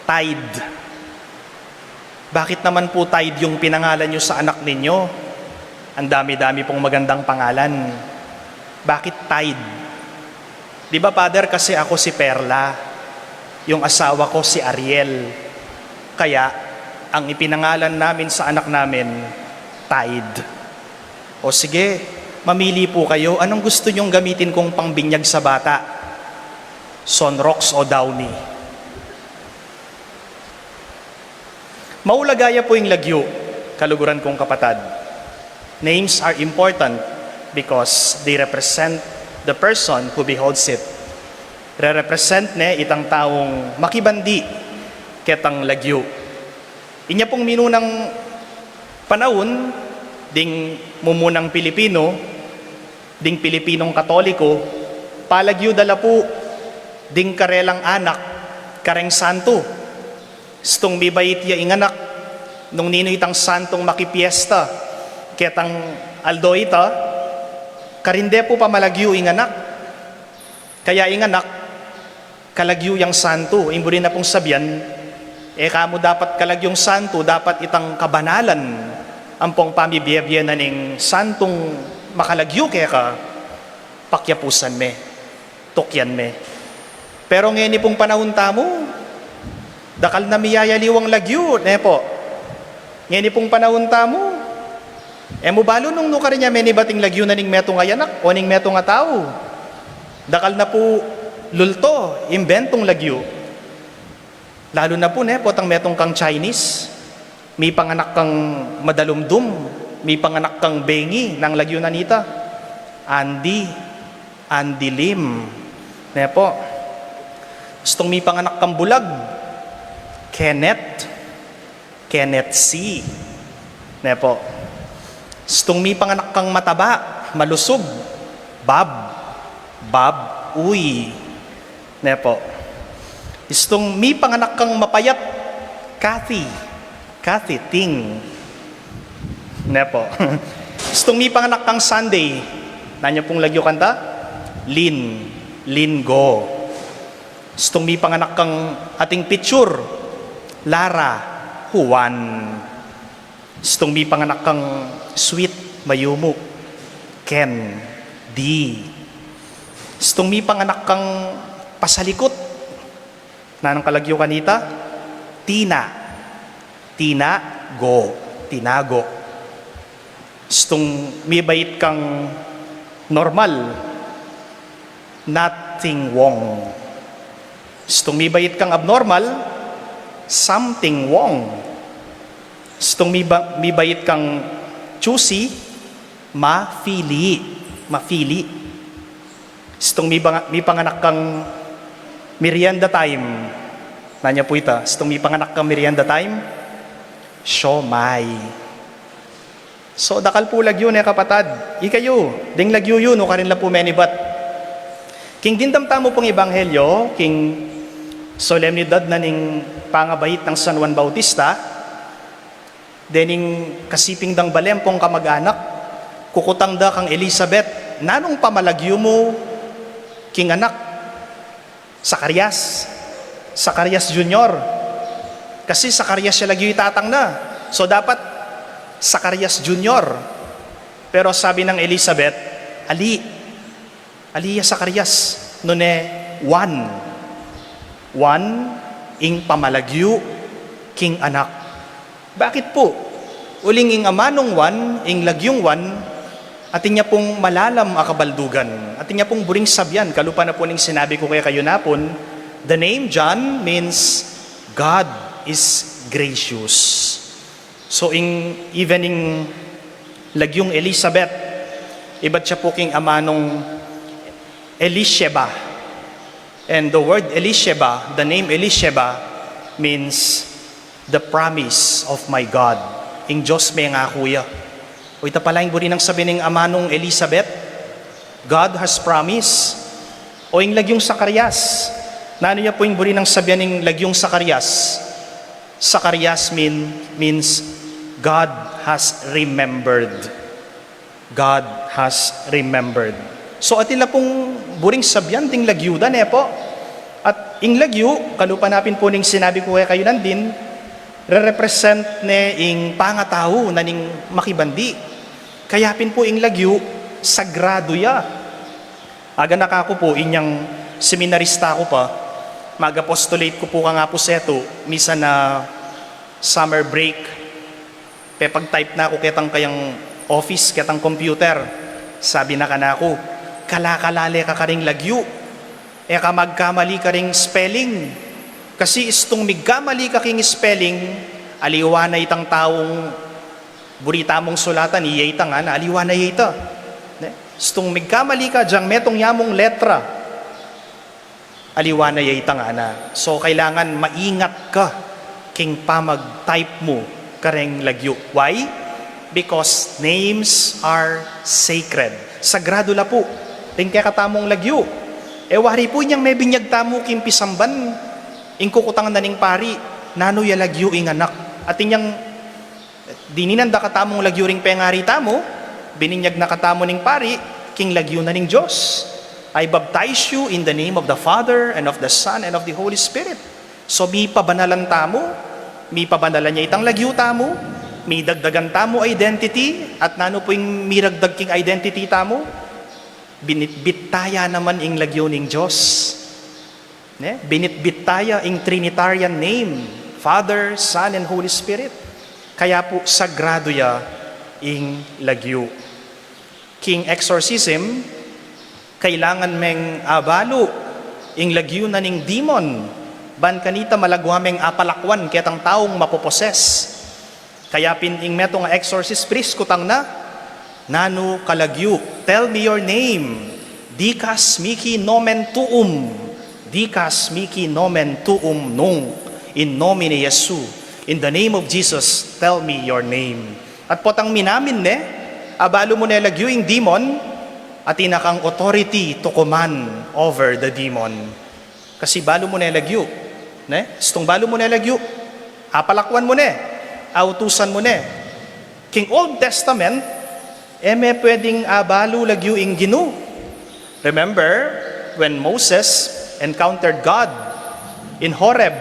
Tide. Bakit naman po Tide yung pinangalan nyo sa anak ninyo? Ang dami-dami pong magandang pangalan. Bakit Tide? Di ba, Father, kasi ako si Perla, yung asawa ko si Ariel. Kaya, ang ipinangalan namin sa anak namin, Tide. O sige, mamili po kayo, anong gusto nyong gamitin kong pangbinyag sa bata? Sonrox o Downy? Maulagaya po yung lagyo, kaluguran kong kapatad. Names are important because they represent the person who beholds it. Re-represent ne itang taong makibandi ketang lagyo. Inya pong minunang panahon, ding mumunang Pilipino, ding Pilipinong Katoliko, palagyo dala po, ding karelang anak, kareng santo. Stong mibait ya inganak, nung nino itang santong makipiesta, ketang aldo ita, karinde po pamalagyo inganak. Kaya inganak, kalagyo yang santo. Imburi na pong sabyan, kamo dapat kalagyong santo, dapat itang kabanalan, ampong pamibiyebye na ning santong makalagyo kaya ka, pakyapusan me, tukyan me. Pero ngayon pong panahon tamo, dakal na miyayaliwang lagyo, po. Ngayon pong panahon tamo, mubalo nung nukar niya, may bating lagyo na ning metong ayanak o ning metong atao. Dakal na po lulto, imbentong lagyo. Lalo na po, po, tang metong kang Chinese, may panganak kang madalumdum, may panganak kang bengi ng lagyo na nita. Andy Lim, po. Gustong may panganak kang bulag, Kenneth C. Po. Gustong may panganak kang mataba, malusog, Bob uy. Ne po. Istong mi panganak kang mapayat, Kathy. Kathy Ting. Ne po. Istong mi panganak kang Sunday, nanyo pong lagyo kanta? Lin. Lingo. Istong mi panganak kang ating picture, Lara. Juan. Istong mi panganak kang Sweet Mayumu, Ken. D. Istong mi panganak kang pasalikot, nanang kalagyo kanita? Tina. Tina, go. Tinago. Istong mi bait kang normal, nothing wrong. Istong mi bait kang abnormal, something wrong. Istong mi bait kang choosy, mafili. Mafili. Istong mi panganak kang merienda time. Nanya po ita, istong mi panganak kang merienda time, siomay. So, dakal po lagyo na kapatad. Ikayo, ding lagyo yun, o karin la po menibat. King dindamtamo pong ebanghelyo, king solemnidad na ning pangabait ng San Juan Bautista, dening kasiping dang balempong kamag-anak, kukutang da kang Elizabeth, nanong pamalagyo mo, king anak, Zacarias. Zacarias Jr. Kasi Zacarias siya lagyo itatang na. So dapat Zacarias Jr. Pero sabi ng Elizabeth, Aliya Zacarias, nune one ing pamalagyo, king anak. Bakit po? Uling ing amanong one, ing lagyong one, atin niya pong malalam akabaldugan. Atin niya pong buring sabyan. Kalupa na po ning sinabi ko kaya kayo napon, the name John means God is gracious. So even in lagyong Elizabeth, iba't siya po king amanong Elisheba. And the word Elisheba, the name Elisheba, means the promise of my God. Ing Diyos may nga kuya. O ita pala yung buri ng sabi ng amanong Elizabeth, God has promised. O ing lagyong Zacarias, na ano niya po yung buri ng sabi ng lagyong Zacarias? Zacarias means God has remembered. God has remembered. So atila pong buring sabyan ting lagyuda ne po. At ing lagyu, kalupanapin po ning sinabi ko kayo nandin, re-represent ne ing pangatao na ning makibandi. Kayapin po ing lagyu, sagrado ya. Aga nakako po, inyang seminarista ko pa, mag-apostolate ko po ka nga po seto, misa na summer break, pag-type na ako ketang kayang office, ketang computer, sabi na ka na ako, kalakalale ka karing lagyu, e ka magkamali ka ring spelling, kasi istong migkamali ka king spelling, aliwa na itang taong burita mong sulatan, iyayta nga na, aliwa na iyayta. Istong migkamali ka, dyang metong yamong letra, aliwa na iyayta nga na. So kailangan maingat ka king pamag-type mo kareng lagyo. Why? Because names are sacred. Sagrado la po. Ting kaya katamong lagyo. E wari po niyang may binyag tamo kim pisamban. Ing kukutang na ning pari. Nano ya lagyo ing anak. At inyang dininanda katamong lagyo ring pengari tamo. Bininyag na katamo ning pari. King lagyo na ning Diyos. I baptize you in the name of the Father and of the Son and of the Holy Spirit. So mi pabanalan tamo. Mi pabanalan niya itang lagyo tamo, mi dagdagan tamo identity, at nano po yung miragdag king identity tamo, binitbitaya naman ing lagyo ning Diyos. Binitbitaya ing Trinitarian name, Father, Son, and Holy Spirit. Kaya po sagrado ya ing lagyo. King exorcism, kailangan meng abalo ing lagyo na ning demon, ban kanita malagwameng apalakwan ketang taong mapoposes. Kaya pining meto nga exorcist priest kutang na, nano kalagyu, tell me your name, dikas miki nomen tuum, dikas miki nomen tuum nung, in nomine Jesu, in the name of Jesus, tell me your name. At potang minamin ne, abalo mo na lagyu yung demon, at inakang authority to command over the demon. Kasi balo mo na lagyo. Ne? Stong balo mo na lagyo. Apalakwan mo na. Autusan mo na. King Old Testament, may pwedeng balo lagyo ing Gino. Remember, when Moses encountered God in Horeb,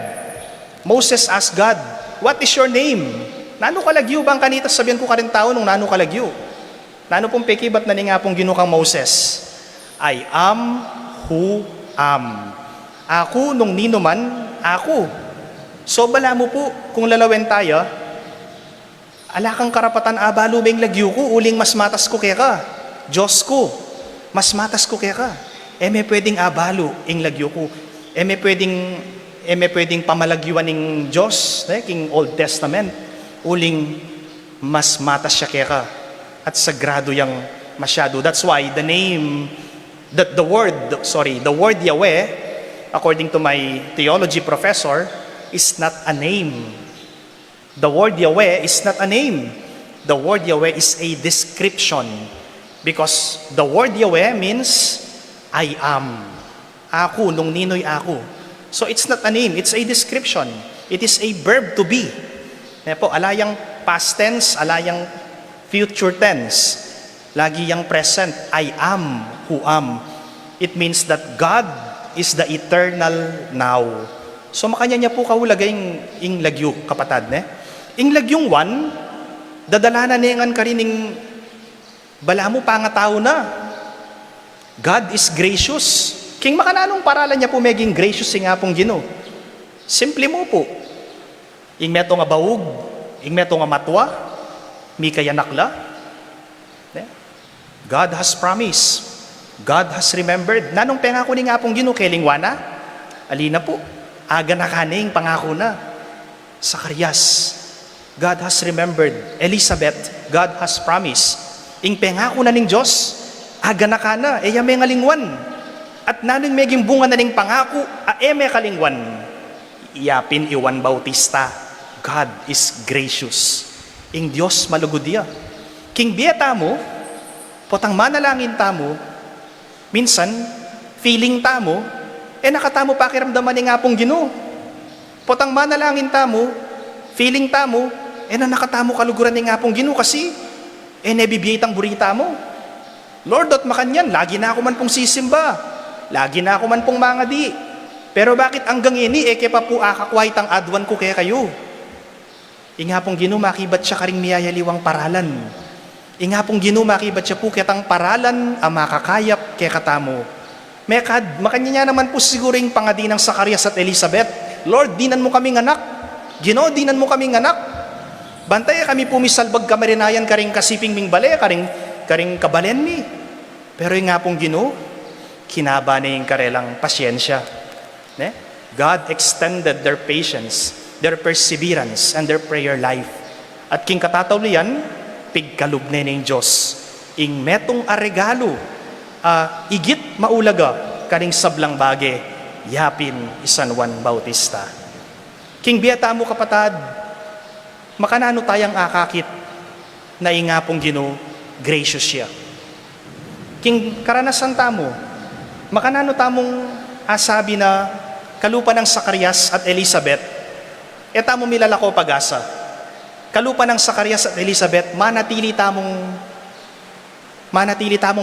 Moses asked God, "What is your name?" Nano kalagyo bang kanita sabihan ko ka rin tao nung nano kalagyo? Nano pong pekibat na nga pong ginukang Moses? I am who am. Ako nung nino man, ako. So bala mo po, kung lalawen tayo, ala kang karapatan abalo bang lagyo ko, uling mas matas ko kaya ka. Diyos ko, mas matas ko kaya ka. May pwedeng abalo ing lagyo ko. May pwedeng pamalagyuan ng Diyos, king Old Testament, uling mas matas siya kaya ka. At sagrado yang masyado. That's why the name, the word Yahweh, according to my theology professor, is not a name. The word Yahweh is not a name. The word Yahweh is a description. Because the word Yahweh means, I am. Ako, nung nino'y ako. So it's not a name, it's a description. It is a verb to be. Po, alayang past tense, alayang future tense. Lagi yang present, I am who am. It means that God is the eternal now. So makanya niya po kahulagay ing lagyo, kapatad, ne? Ing lagyong one, dadalanan nengan ka rin ing bala mo pa nga tao na. God is gracious. King makananong paralan niya po maging gracious nga pong Gino. Simple mo po. Ing meto nga baug, ing meto nga matwa, mi kaya nakla. Ne? God has promised. God has remembered. Nanong pangako ni nga pong Gino, kelingwana? Alina po, aga na kaning pangako na. Zacarias, God has remembered. Elizabeth, God has promised. Ing pangako na ning Diyos, aga na ka na, may ngalingwan. At naning meging bunga na ning pangako, may kalingwan. Iyapin Juan Bautista, God is gracious. Ing Diyos malugod dia. King bieta mo, potang manalangin tamo, minsan, feeling tamo, nakatamo pakiramdaman ni nga pong Gino. Potang manalangin tamo, feeling tamo, na nakatamo kaluguran ni nga pong Gino kasi, nebibiyitang burita mo. Lord, at makanyan, lagi na ako man pong sisimba, lagi na ako man pong mangadi. Pero bakit hanggang ini, kaya pa po akakwait ang adwan ko kaya kayo? Inga pong Gino, makibat siya karing miyayaliwang paralan. Inga pong Gino, makibat siya po kitang paralan ang makakayap kaya katamo. Mekad, makanya naman po siguro yung pangadi ng Zacarias at Elizabeth. Lord, dinan mo kaming anak. Gino, dinan mo kaming anak. Bantay kami pumisalbag kamarinayan karing kasiping ming bale, karing kabalen mi. Pero yung nga pong Gino, kinaba na yung karelang pasyensya. Ne? God extended their patience, their perseverance, and their prayer life. At king katatawlian, pigkalub na ng Diyos. Ing metong aregalo, igit maulaga, karing sablang bage, yapin San Juan Bautista. King biata mo kapatad, makanano tayang akakit na ingapong Gino, gracious siya. King karanasan tamo, makanano tamong asabi na kalupa ng Zacarias at Elizabeth, tamo milalako pag-asa. Kalupa ng Zacarias at Elizabeth, manatili tamong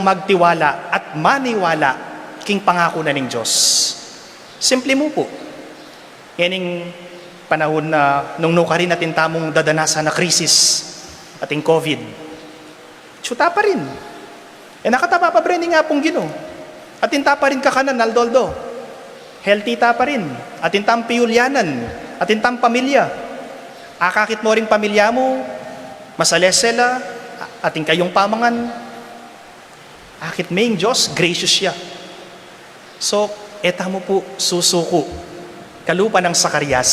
magtiwala at maniwala king pangako na ng Diyos. Simple mo po. Yaning panahon na nung rin natin tamong dadanasan na krisis ating COVID. Tsuta pa rin. Nakatapa pa rin nga pong Gino. At inta pa rin kakanan, naldoldo. Healthy ta pa rin. At intam piyulyanan. At intam pamilya. Akakit mo rin pamilya mo, masalesela, ating kayong pamangan. Akit may Diyos, gracious siya. So, eta mo po susuko. Kalupa ng Zacarias,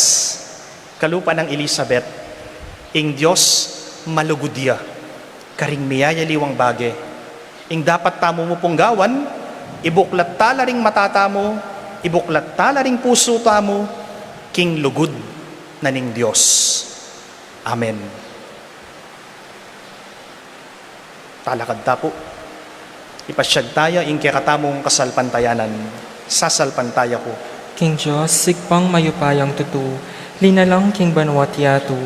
kalupa ng Elizabeth, ing Diyos malugudya, karing miyayaliwang bage. Ing dapat tamo mo pong gawan, ibuklat tala ring matatamo, ibuklat tala ring puso tamo, king lugod na ning Diyos. Amen. Talakad ta po. Ipasyag tayo ing katamong kasalpantayanan. Sasalpantaya ko. King Diyos, sigpang mayupayang tutu, linalang king banwat yatu,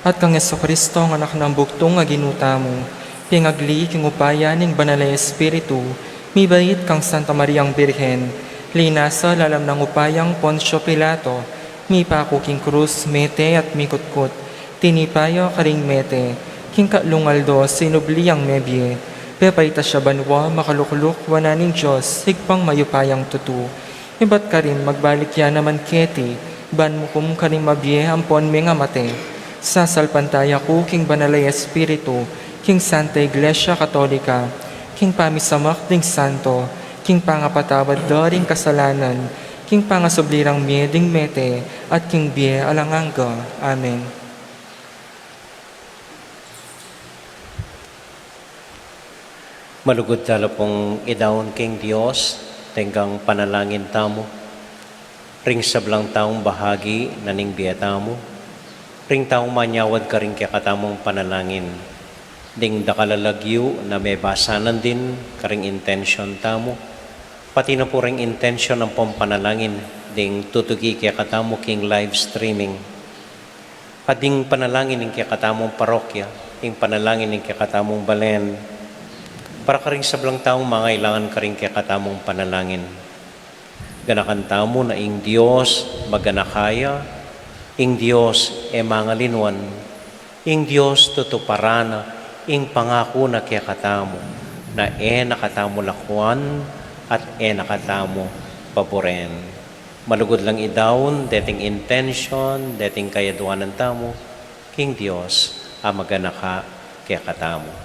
at kang Kristo ang anak ng buktong nga ginuta mo, pingagli king upaya ning banalay Espiritu, mibait kang Santa Mariang Birhen, linasa lalam ng upayang Poncio Pilato, mipako king krus, mete at mikutkut, tinipayo karing mete, king kalungaldo, sinubli ang mebye, pepayta siya banwa, makalukluk, wananing Diyos, sigpang mayupayang tutu, iba't ka rin magbalik yan naman keti, ban mo kum ka rin mabye ampon mga mate. Sasalpantaya ko king banalay Espiritu, king Santa Iglesia Katolika, king pamisamak ding santo, king pangapatawad daring kasalanan, king pangasublirang mieding mete, at king bie alanganga. Amen. Malugod tala pong idawon king Dios, tenggang panalangin tamo. Ring sablang taong bahagi naning biyata mo. Ring taong manyawad ka rin kaya katamong panalangin. Ding dakalalagyo na may basanan din karing intention tamo. Pati na po ring intention ng pampanalangin. Ding tutugi kaya katamo king live streaming. At ding panalangin ng kaya katamong parokya. Ding panalangin ng kaya katamong balen. Para ka rin sablang taong mangailangan ka rin kaya katamong panalangin. Ganakan tamo na ing Diyos maganakaya, ing Diyos mangalinwan, ing Diyos tutuparana, ing pangako na kaya katamo, na nakatamo lakuan at nakatamo paboren. Malugod lang idawon, dating intention, dating kayaduanan tamo, king Diyos maganaka kaya katamo.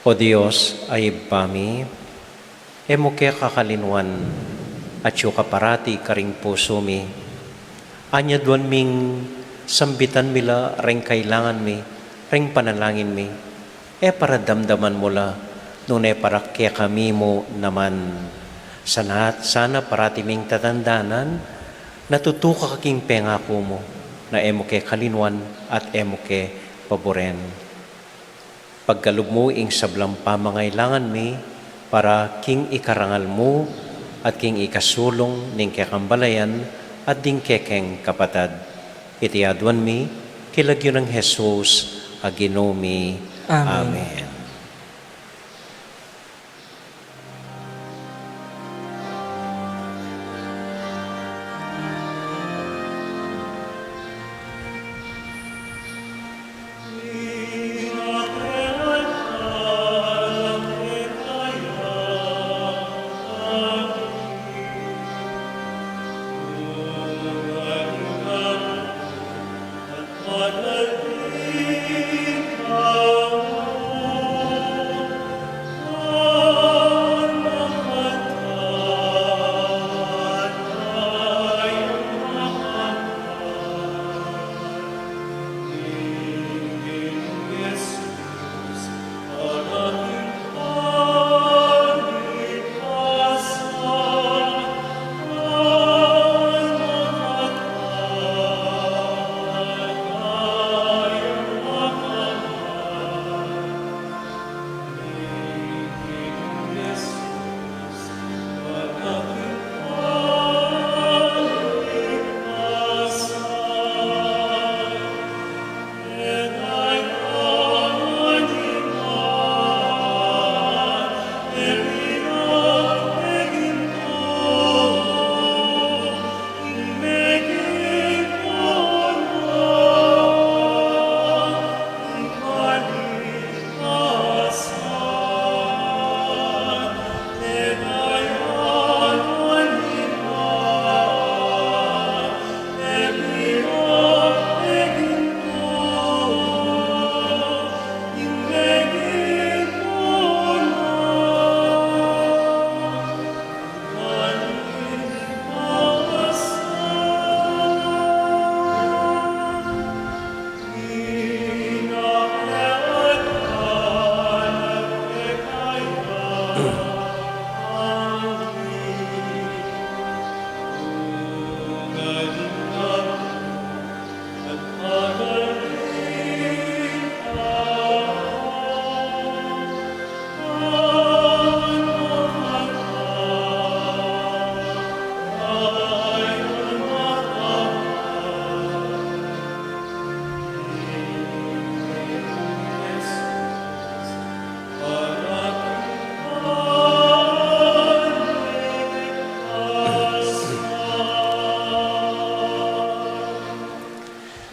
O Diyos, ayib pami, emo kaya kakalinwan, at yu kaparati karing puso mi. Anya duan ming sambitan mila, ring kailangan mi, ring panalangin mi. Para damdaman mo la, nune para kaya kami mo naman. Sana parati ming tatandanan, natutuka kaking pengako mo, na emo kaya kalinwan at emo kaya paboren. Pagkalub mo ing sablang pamangailangan mi, para king ikarangal mo at king ikasulong ning kekambalayan at ding kekeng kapatad. Itiaduan mi, kilagyo ng Jesus, aginomi. Amen. Amen.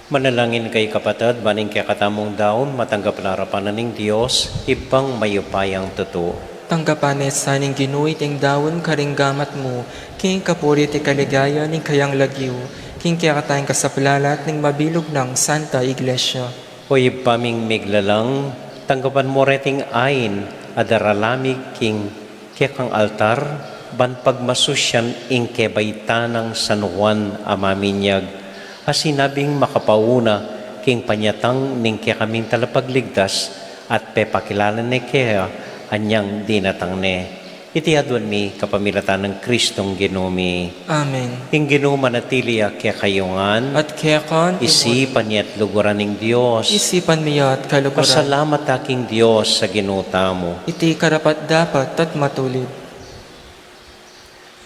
Manalangin kay kapatid, baning kaya katamong daon, matanggap na harapan ng Diyos, ibang mayupayang totoo. Tanggapan sa ning ginuit ing dawon karing gamat mo, king kapuri ti kaligaya ning kayang lagyo, king kaya katayang kasaplalat ning mabilog ng Santa Iglesia. O ibaming miglalang, tanggapan mo reting ain, adaralamig king kaya kang altar, ban pagmasusyan ing kebaytanang San Juan amaminyag, asinabing makapauna king panyatang ning kaya kaming talapagligtas at pepakilalan ni kaya anyang dinatang ne. Iti adwan mi kapamilatan ng Kristong Ginumi. Amen. Ing Ginuma natiliya kaya kayungan, At kaya kan, isipan niya at luguran ng Diyos. isipan miya at kaluguran. Pasalamat aking Diyos sa ginuta mo. Iti karapat dapat at matulid.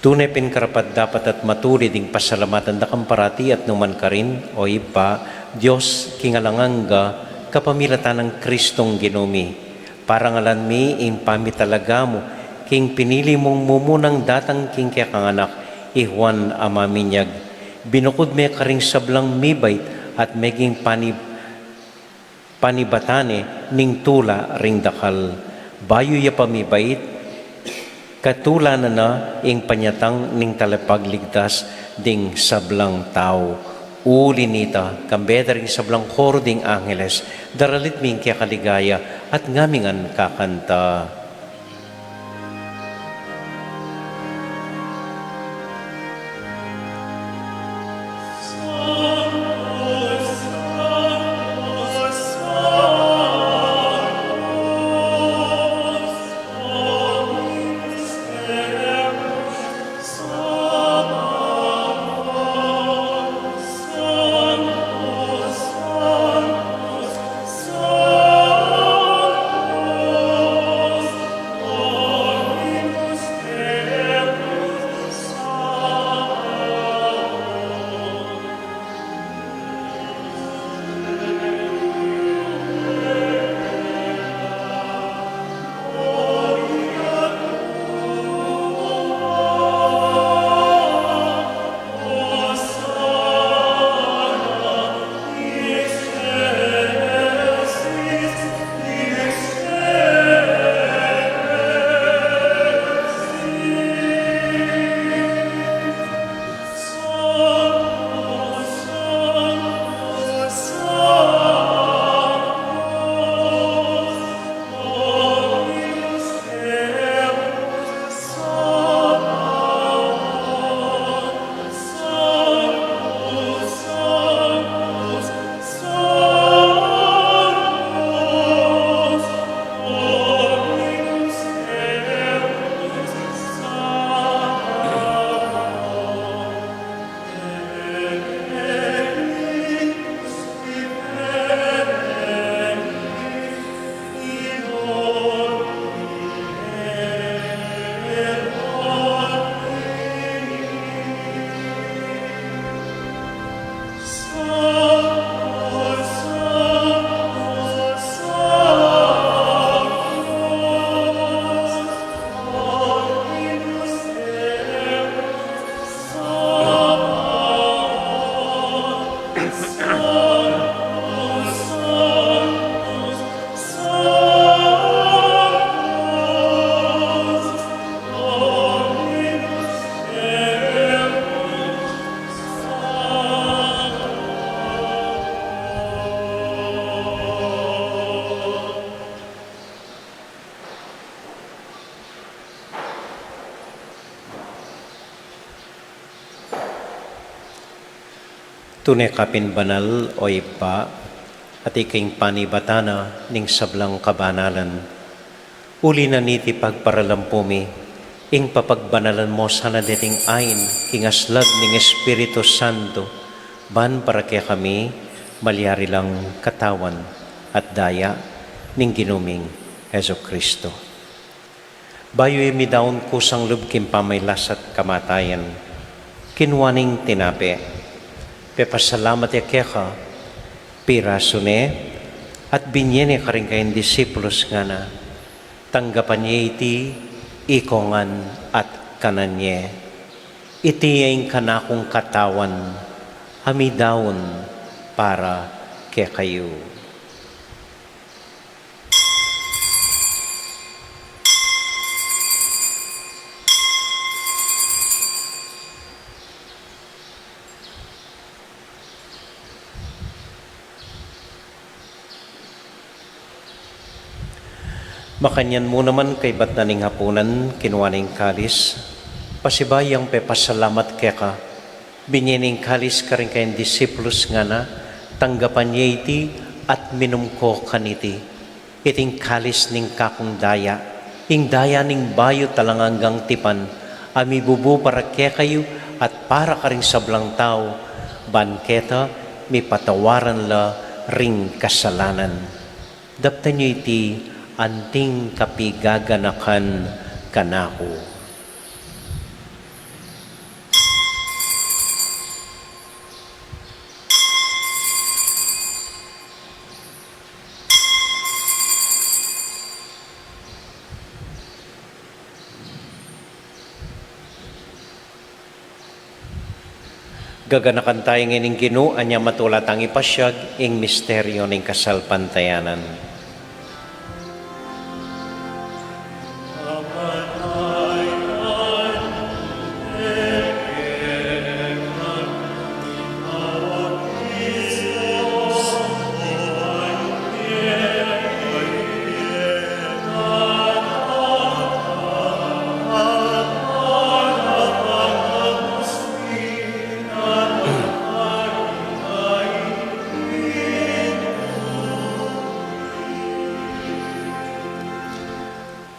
Tunay pinkarapat dapat at matulid ing pasalamatan da kamparati at numan ka rin, o iba, Diyos kingalanganga, kapamilatan ng Kristong Ginumi. Parangalan mi ing pamitalaga mo, king pinili mong mumunang datang king kaya kang anak, Juan amaminyag. Binukod me karing sablang mibait at meging panibatane ning tula ring dakal. Bayo ya pamibait, katula na ing panyatang ning talapagligtas ding sablang tao. Uli nita, kambeda ring sablang koro ding angeles, daralit ming kaya kaligaya at ngamingan kakanta. Tunay kapin banal o iba, at iking panibatana ning sablang kabanalan. Uli na niti pagparalampumi, ing papagbanalan mo sana dating ain, kingaslag ning Espiritu Santo, ban para kaya kami, malyari lang katawan at daya ning ginuming Heso Kristo. Bayo imi daon kusang lubkim pamaylas at kamatayan, kinwaning tinape, pepasalamat ya keka, piraso ne, at binyene ka rin kayong disipulos nga na, tanggapan niya iti, ikongan at kananye. Iti yung kanakong katawan, hamidaon, para kay kayo. Makanyan mo naman kay bat na ning hapunan, kinuha ning kalis. Pasibayang pepasalamat kaya ka. Binyaning kalis ka rin kayong disiplos nga na, tanggapan niya iti at minum ko kaniti. Iting kalis ning kakong daya, ing daya ning bayo talanganggang tipan, ami bubu para kaya kayo at para ka rin sablang tao, banketa, may patawaran la ring kasalanan. Daptan niyo iti, anting kapigaganakan kanako. Gaganakan tayo ngayon Ginoo, anya matulat ang ipasyag, ing misteryo ng kasalpantayanan.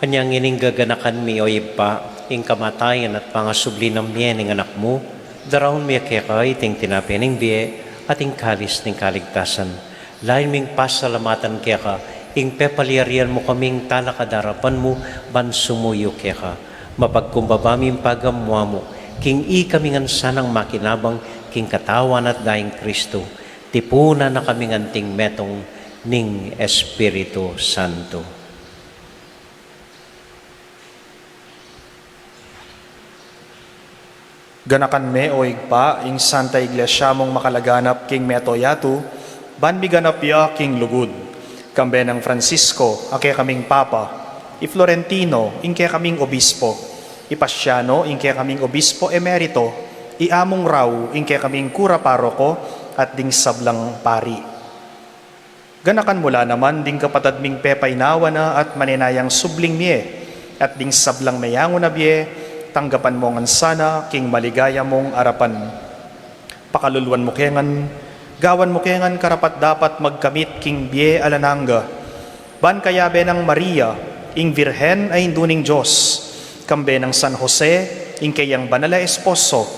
Kanyang ining gaganakan mi o ipa, ing kamatayan at pangasubli ng biye ng anak mo, darawon mi kaya iting tinapi ng biye at ing kalis ng kaligtasan. Lain ming pasalamatan kaya ka, ing pepaliarian mo kaming talakadarapan mo, ban sumuyo kaya ka. Mapagkumbaba ming pagamwa mo, king i kaming sanang makinabang, king katawan at daing Kristo, tipuna na kaming anting metong ning Espiritu Santo. Ganakan me o igpa, ing Santa Iglesia mong makalaganap king metoyatu, ban biganap ya king lugud. Kambe ng Francisco, ake kaming Papa, i Florentino, ingke kaming Obispo, i Pasiano, ingke kaming Obispo Emerito, i Among Raw, ingke kaming Kura Paroko, at ding sablang pari. Ganakan mula naman ding kapatad ming pepaynawa na at maninayang subling miye, at ding sablang mayango na biye, tanggapan mo ngan sana, king maligaya mong arapan. Pakaluluan mo kengan, gawan mo kengan karapat dapat magkamit king biye alananga. Ban kayabe ng Maria, ing Virhen ay induning Diyos. Kambe ng San Jose, ing kayang banala esposo.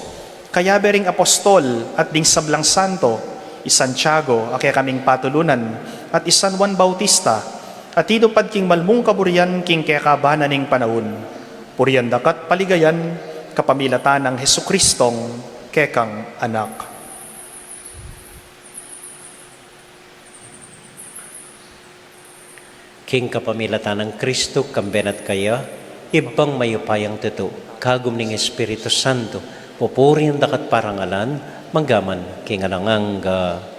Kayabe ring apostol at ding sablang santo, i Santiago, ake kaming patulunan, at i San Juan Bautista, at idupad king malmung kaburian king kekabana ning panahon. Puriyan dakat paligayan, kapamilatan ng Hesukristong kekang anak. King kapamilatan ng Kristo, kambenat kaya, ibang mayupayang tuto, kagum ning Espiritu Santo, pupuriyan dakat parangalan, manggaman, king alanganga.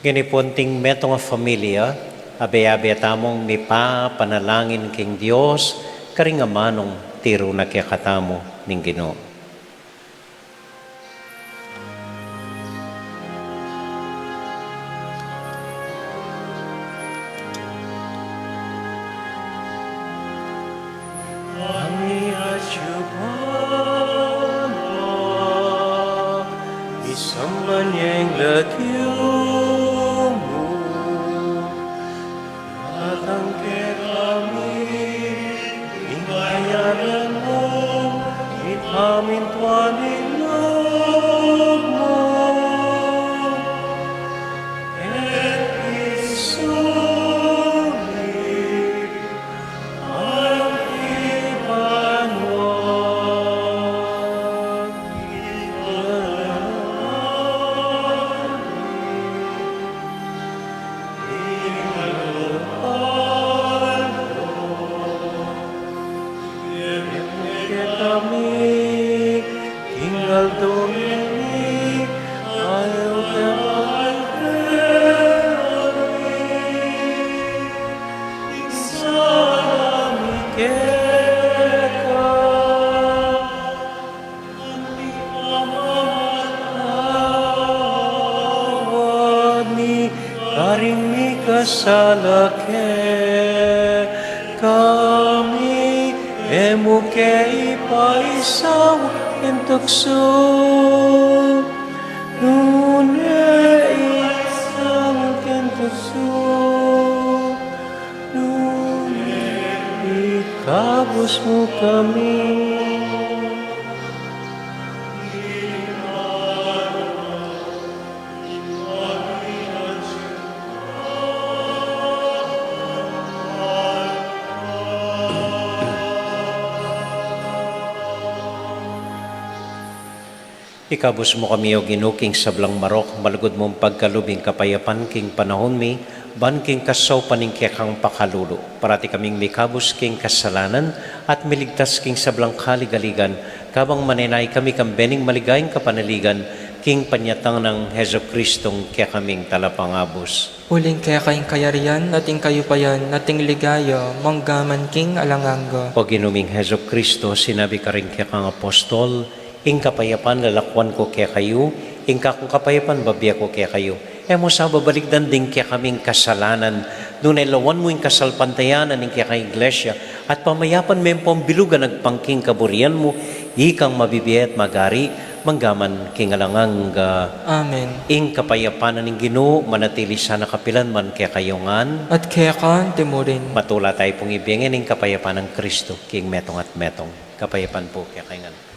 Ginipunting metong a familia, abe-abe tamong mi pa panalangin king Dios, karing amanong tiro na kaya katamo ning Ginoo. Ami isang banyeng latyong mo, datang ke kami, ingkayanan mo, itamin tuanin mo. karing mi kasalake kami emo ke ipaisaw entukso nune isaw entukso nune ikabos mo kami. Ikabos mo kami o ginuking sablang marok, malugod mong pagkalubing kapayapan king panahon mi, ban king kasaw paning kekang pakalulo. Parati kaming mikabos king kasalanan at miligtas king sablang kaligaligan, kabang manenay kami kambening maligayang kapanaligan, king panyatang ng Heso Kristong kaya kaming talapangabos. Uling kaya kayong kayarian, nating kayupayan, nating ligaya, manggaman king alanganga. O ginuming Heso Kristo, sinabi ka rin kaya kang apostol, ing kapayapan lalakwan ko kaya kayo, ing kakong kapayapan babya ko kaya kayo. E mo sa babaligdan din kaya kaming kasalanan, doon ay lawan mo yung kasalpantayanan ng kaya kay iglesia, at pamayapan mo yung pambilugan nagpangking kaburian mo, ikang mabibiyat magari, manggaman kingalangang Amen. ing kapayapanan ng Ginoo manatili sana kapilan man kaya kayongan. At kaya ka timurin. Matula tayo pong ibigin ng kapayapan ng Kristo, king metong at metong. Kapayapan po kaya kayangan.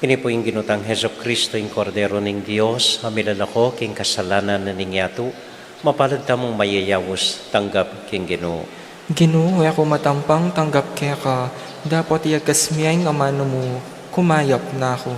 Ini po yung ginutang Heso Kristo, yung Kordero ng Diyos, amilala ko, king kasalanan na ninyato, mapalad tamong mayayawos, tanggap king Ginoo. Ginoo, ako matampang tanggap kaya ka, dapat iyagas miyang amano mo, kumayap na ako.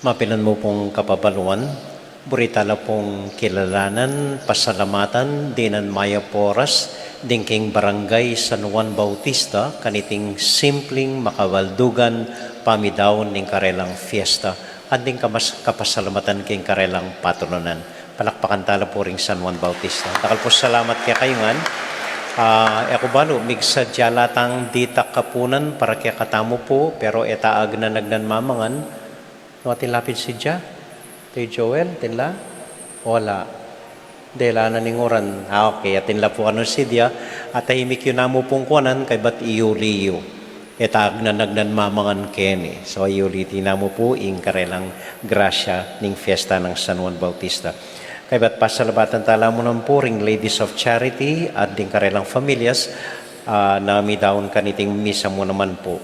Mapilan mo pong kapabaluan, buritala pong kilalanan, pasalamatan, dinan maya poras, dingking barangay San Juan Bautista, kaniting simpleng makawaldugan, pamidaw ning karelang fiesta, at ding kapasalamatan king karelang patronan. Palakpakan tala po ring San Juan Bautista. Takal po salamat kaya kayungan. Ako balo, migsa jalatang ditak kapunan para kaya katamo po, pero etaag na nagnanmamangan. No, atin lapid si Dia. Tay Joel, tinla? Wala. Dela na ninguran. Okay, atin la po ano si Dia. At tahimik yun na mo pong kuanan, kay ba't iyuliyo. Etaag na nagnanmamangan keni. So, iyuliti na mo po, ing karelang grasya ning fiesta ng San Juan Bautista. Kay ba't pasalabatan tala mo ng puring Ladies of Charity at ding karelang familias na midaon kaniting misa mo naman po.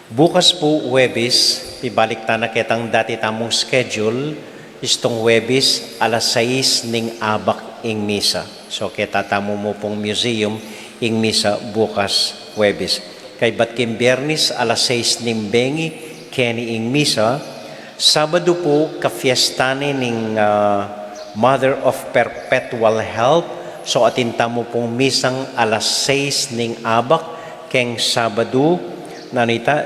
Bukas po, Huwebes, ibalik ta na kitang dati tamong schedule, istong Huwebes, alas 6 ning abak ing misa. So, kita tamo mo pong museum ing misa bukas, Huwebes. Kay ba't kim Biyernes, alas 6 ning bengi, keni ing misa. Sabado po, kafiestane ning Mother of Perpetual Help. So, atinta mo pong misang alas 6 ning abak, keng Sabado, nanita,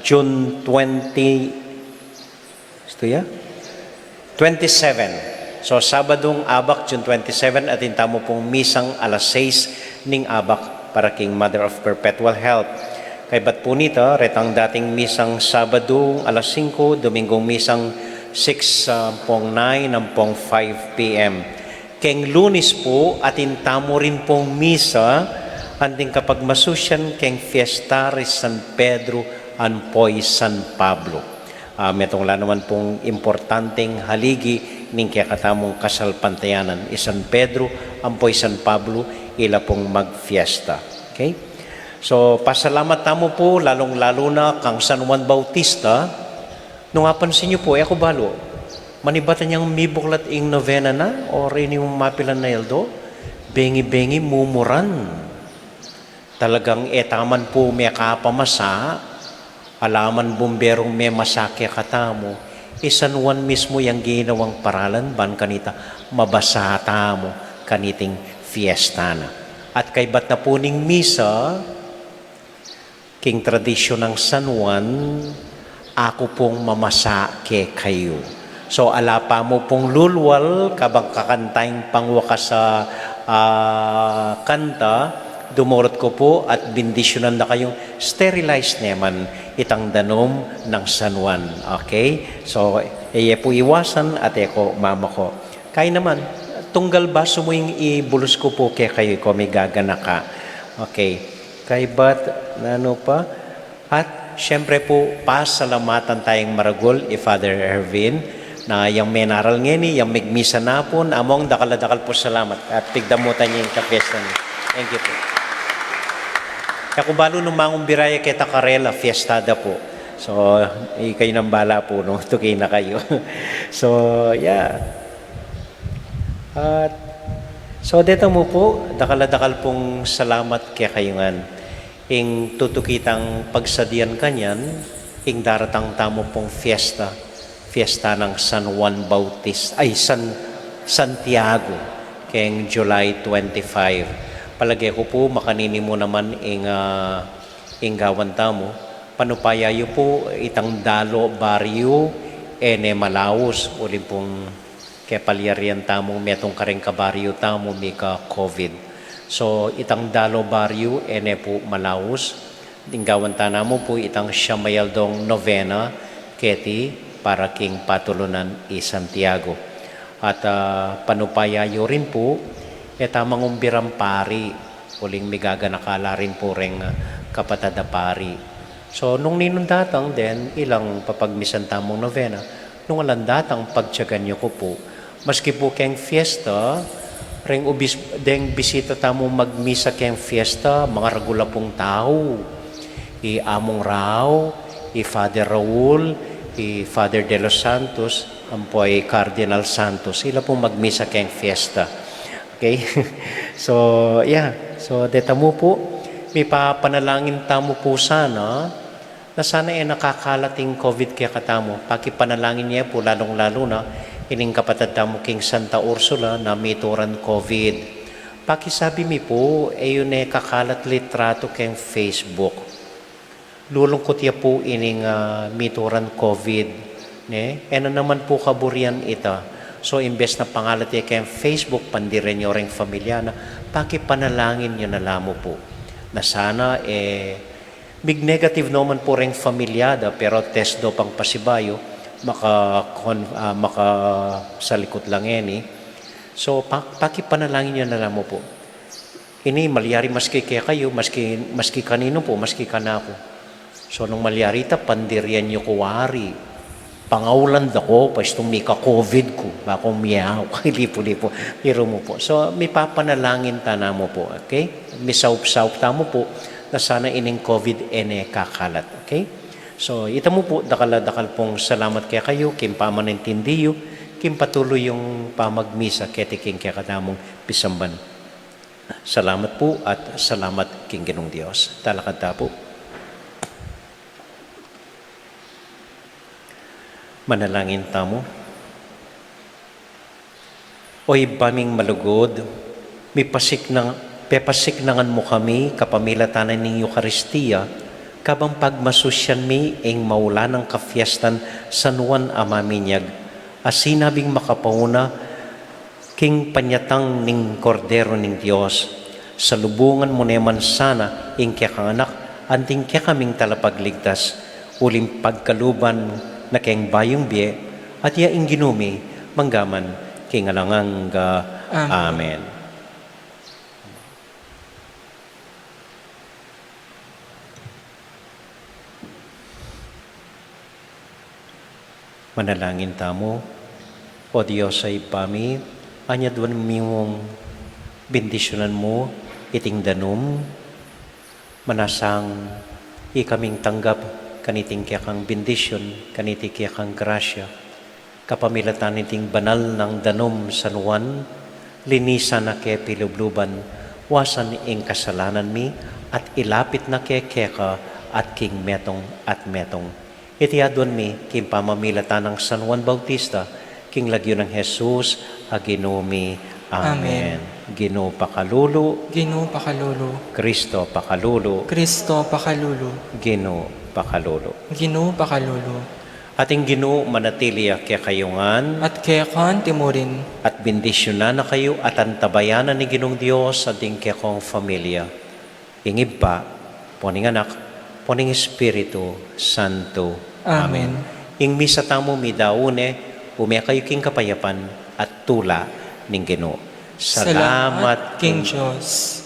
June 27. So, Sabadong abak, June 27, at mo pong misang alas 6 ning abak para king Mother of Perpetual Help. Kay ba't po nito, retang dating misang Sabado, alas 5, Domingong misang 6 pong 9 ng pong 5 p.m. Keng Lunes po, mo rin pong misa, anding kapag masusyan keng Fiestare San Pedro anpoy San Pablo. Metong la naman pong importanteng haligi ning kaya katamong kasalpantayanan. San Pedro anpoy San Pablo ila pong magfiesta. Okay? So, pasalamat tamo po, lalong-lalo na kang San Juan Bautista. Nung apansin niyo po, ako balo, manibatan niyang mibuklat ing novena na o rin yung mapilan na eldo, bengi-bengi mumuran. Talagang etaman po may kapamasa, alaman bomberong may masakya katamo, San Juan mismo yung ginawang paralan, ban kanita, mabasata mo kaniting fiesta na. At kay ba't na po ning misa, king tradisyon ng San Juan, ako pong mamasake kayo. So, ala pa mo pong lulwal, kabang kakantayang pangwakas sa kanta, dumurot ko po at bindisyonan na kayong sterilized naman itang danom ng San Juan. Okay? So, po iwasan at ko mama ko. Kaya naman, tunggal ba sumuing ibulos ko po kaya kayo ko may gagana ka. Okay. Kay ba't, ano pa? At syempre po, pasalamatan tayong maragol, Father Ervin, na yung menaral ngeni, yung migmisa na po, among dakal po salamat at pigdamutan niya yung kapiesta niya. Thank you po. Kakubalo nung mangong biraya kita karela, fiestada po. So, kayo ng bala po, no? Tukay na kayo. So, yeah. At, so, dito mo po, dakal pong salamat kaya kayungan. Ing tutukitang pagsadian kanyan, ing daratang tamo pong fiesta ng San Juan Bautista, Santiago, keng July 25. Palagay ko po, makanini mo naman ing gawan tamo, panupayayo po, itang dalo baryo, ene Malaos, ulit pong kepalyarian tamong metong kareng kabaryo tamo, mika COVID. So, itang dalo baryo, ene po Malaos, tinggawan ta mo po, itang Siyamayaldong novena, keti, para king patulunan Santiago. At panupayayo rin po, tamang umbiram pari, uling migaga nakala rin po rin kapatada pari. So, nung ninundatang din, ilang papagmisan tamong novena, nung alandatang pagtsagan niyo ko po, maski po keng fiesta, ring deng bisita tamo magmisa keng fiesta, mga regula pong tao, among raw, Father Raul, Father De Los Santos, ampoy Cardinal Santos, sila pong magmisa keng fiesta. Okay? So, yeah. So, deta mo po, may papanalangin tamo po sana, na sana nakakalating COVID kaya katamo. Pakipanalangin niya po lalong-lalo na ining kapatid tamo King Santa Ursula na mituran COVID. Pakisabi mi po, yun kakalat litrato kayong Facebook. Lulungkot ya po ining mituran COVID. Ano naman po kaburian ita. So, imbes na pangalat ya kayong Facebook, pandirin nyo rin familia na pakipanalangin nyo na lamo po. Na sana, big negative naman po rin familiada, pero test do pang pasibayo, makasalikot lang yan. So, pakipanalangin nyo na lamo po. Ini, malyari maski kaya kayo, maski kanino po, maski kanako. So, nung malyari ta, pandirian nyo kuwari. Pangaulan ako, pa itong may ka-COVID ko. Bako miyaw, lipo-lipo. Hiro mo po. So, may papanalangin tana mo po. Okay? May saup-saup ta mo po na sana ining COVID kakalat. Okay? So, ito mo po, dakal pong salamat kaya kayo, kim pamanintindiyo, kim patuloy yung pamagmisa, ketiking kaya katamong pisamban. Salamat po at salamat king Ginong Diyos. Talakad ta po. Manalangin tamo. Oy baming malugod, pepasiknangan mo kami kapamilatanan ng Eucharistia, kabang pagmasusyan mi ing maula ng kafiestan San Juan Amaminyag, asinabing makapauna king panyatang ning kordero ning Dios, salubungan mo neman sana ing kya anak, anting kya kaming talapagligtas, uling pagkaluban na keng bayong biye, at yaing ginumi, manggaman, kingalangang Amen. Manalangin tamo, o Diyos ay pami, anyadwan miyong bendisyonan mo, iting danum, manasang ikaming tanggap, kaniting kaya kang bendisyon, kaniting kaya kang grasya, kapamilatan niting banal ng danom San Juan, linisan na kaya pilubluban, wasan ing kasalanan mi, at ilapit na kaya keka at king metong at metong. Itiadwan mi, king pamamilatan ng San Juan Bautista, king lagyo ng Jesus, aginumi. Amen. Ginoo pakalulu, Ginoo pakalulu, Kristo pakalulu, Kristo pakalulu, Ginoo pakalulu. Ginoo pakalulu, Ating Ginoo manatili kaya kayungan at kaya kan timurin, at bendisyonan na kayo at antabayanan ni Ginong Diyos sa ating kaya kong familia. Ingib pa, poning anak, poning Espiritu Santo. Amen. Ing misa tamo mi daune, umya kayo king kapayapan at tula ning Ginoo. Salamat King Diyos.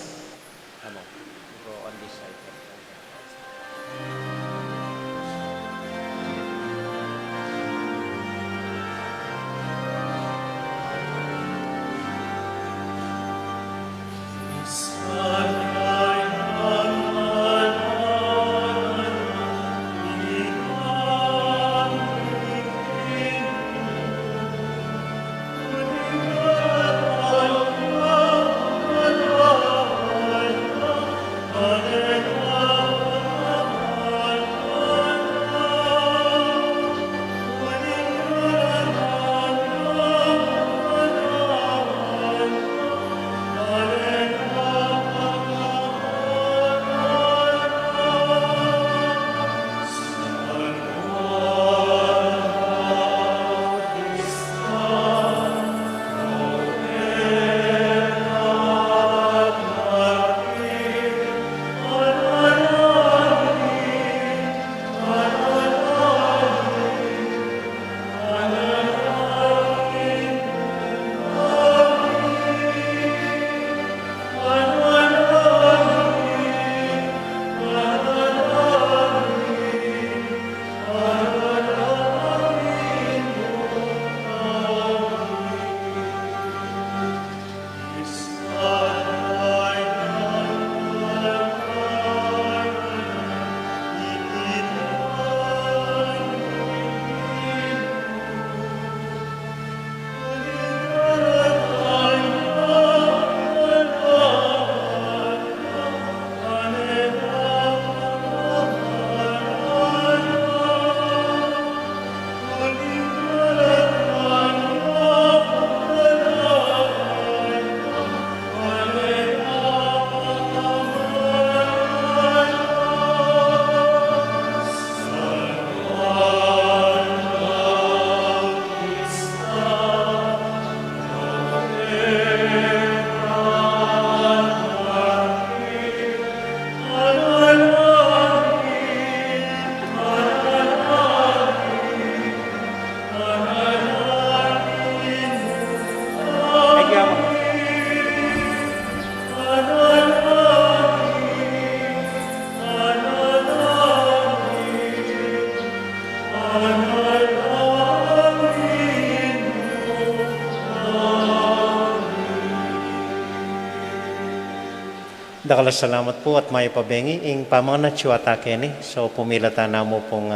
dakala salamat po at may pabengi ing pamangan na tsuata keni. So pumilata na mo pong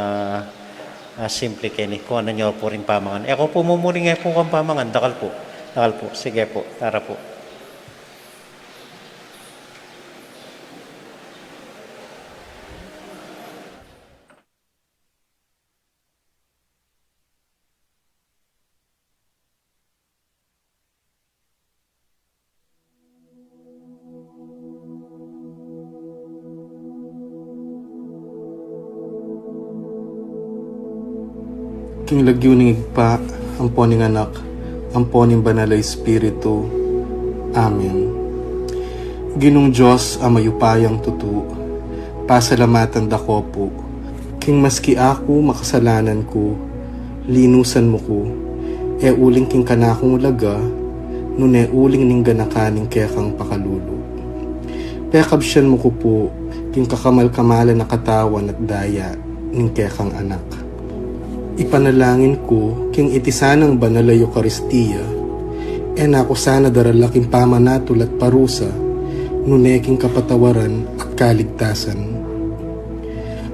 simple keni. Kung ano nyo po rin pamangan. Ako po mumuring po kang pamangan. Dakal po. Dakal po. Sige po. Tara po. King lagyuning igpa, amponing anak, amponing banalay espiritu. Amen. Ginong Diyos amayupayang tutu, pasalamatan dako po. King maski ako makasalanan ko, linusan mo ko, uling king kanakong laga, nune uling ning ganakaning kekang pakalulu. Pekabsyan mo ko po, king kakamal-kamalan na katawan at daya, ning kekang anak. Ipanalangin ko, king itisanang banal ay Eucharistia, nako sana daralaking pamanatul at parusa, nuneking kapatawaran at kaligtasan.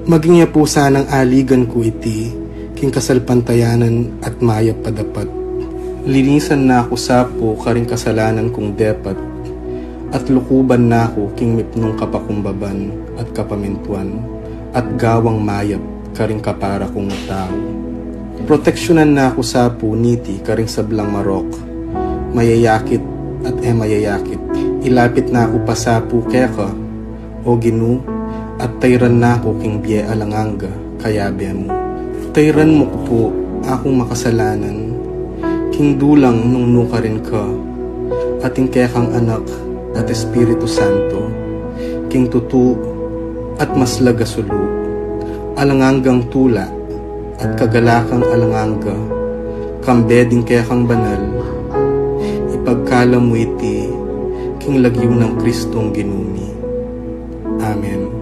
Maging niya po sanang aligan ko iti, king kasalpantayanan at mayap padapat. Linisan na ako sapo karing kasalanan kong depat, at lukuban na ako king mipnong kapakumbaban at kapamintuan, at gawang mayap karing kapara kong tao. Proteksyonan na ako sa puniti karing sablang marok, mayayakit at mayayakit. Ilapit na ako pa sa keka, o Ginu, at tayran na ako king biye alanganga, kaya biya mo. Tayran mo ko po akong makasalanan, king dulang nung nuka rin ka, ating kekang anak at Espiritu Santo, king tutu at maslaga sulu, alanganggang tula, at kagalakang alanganga, kambeding kekang banal, ipagkala mo iti, king lagyo ng Kristong ginumi. Amen.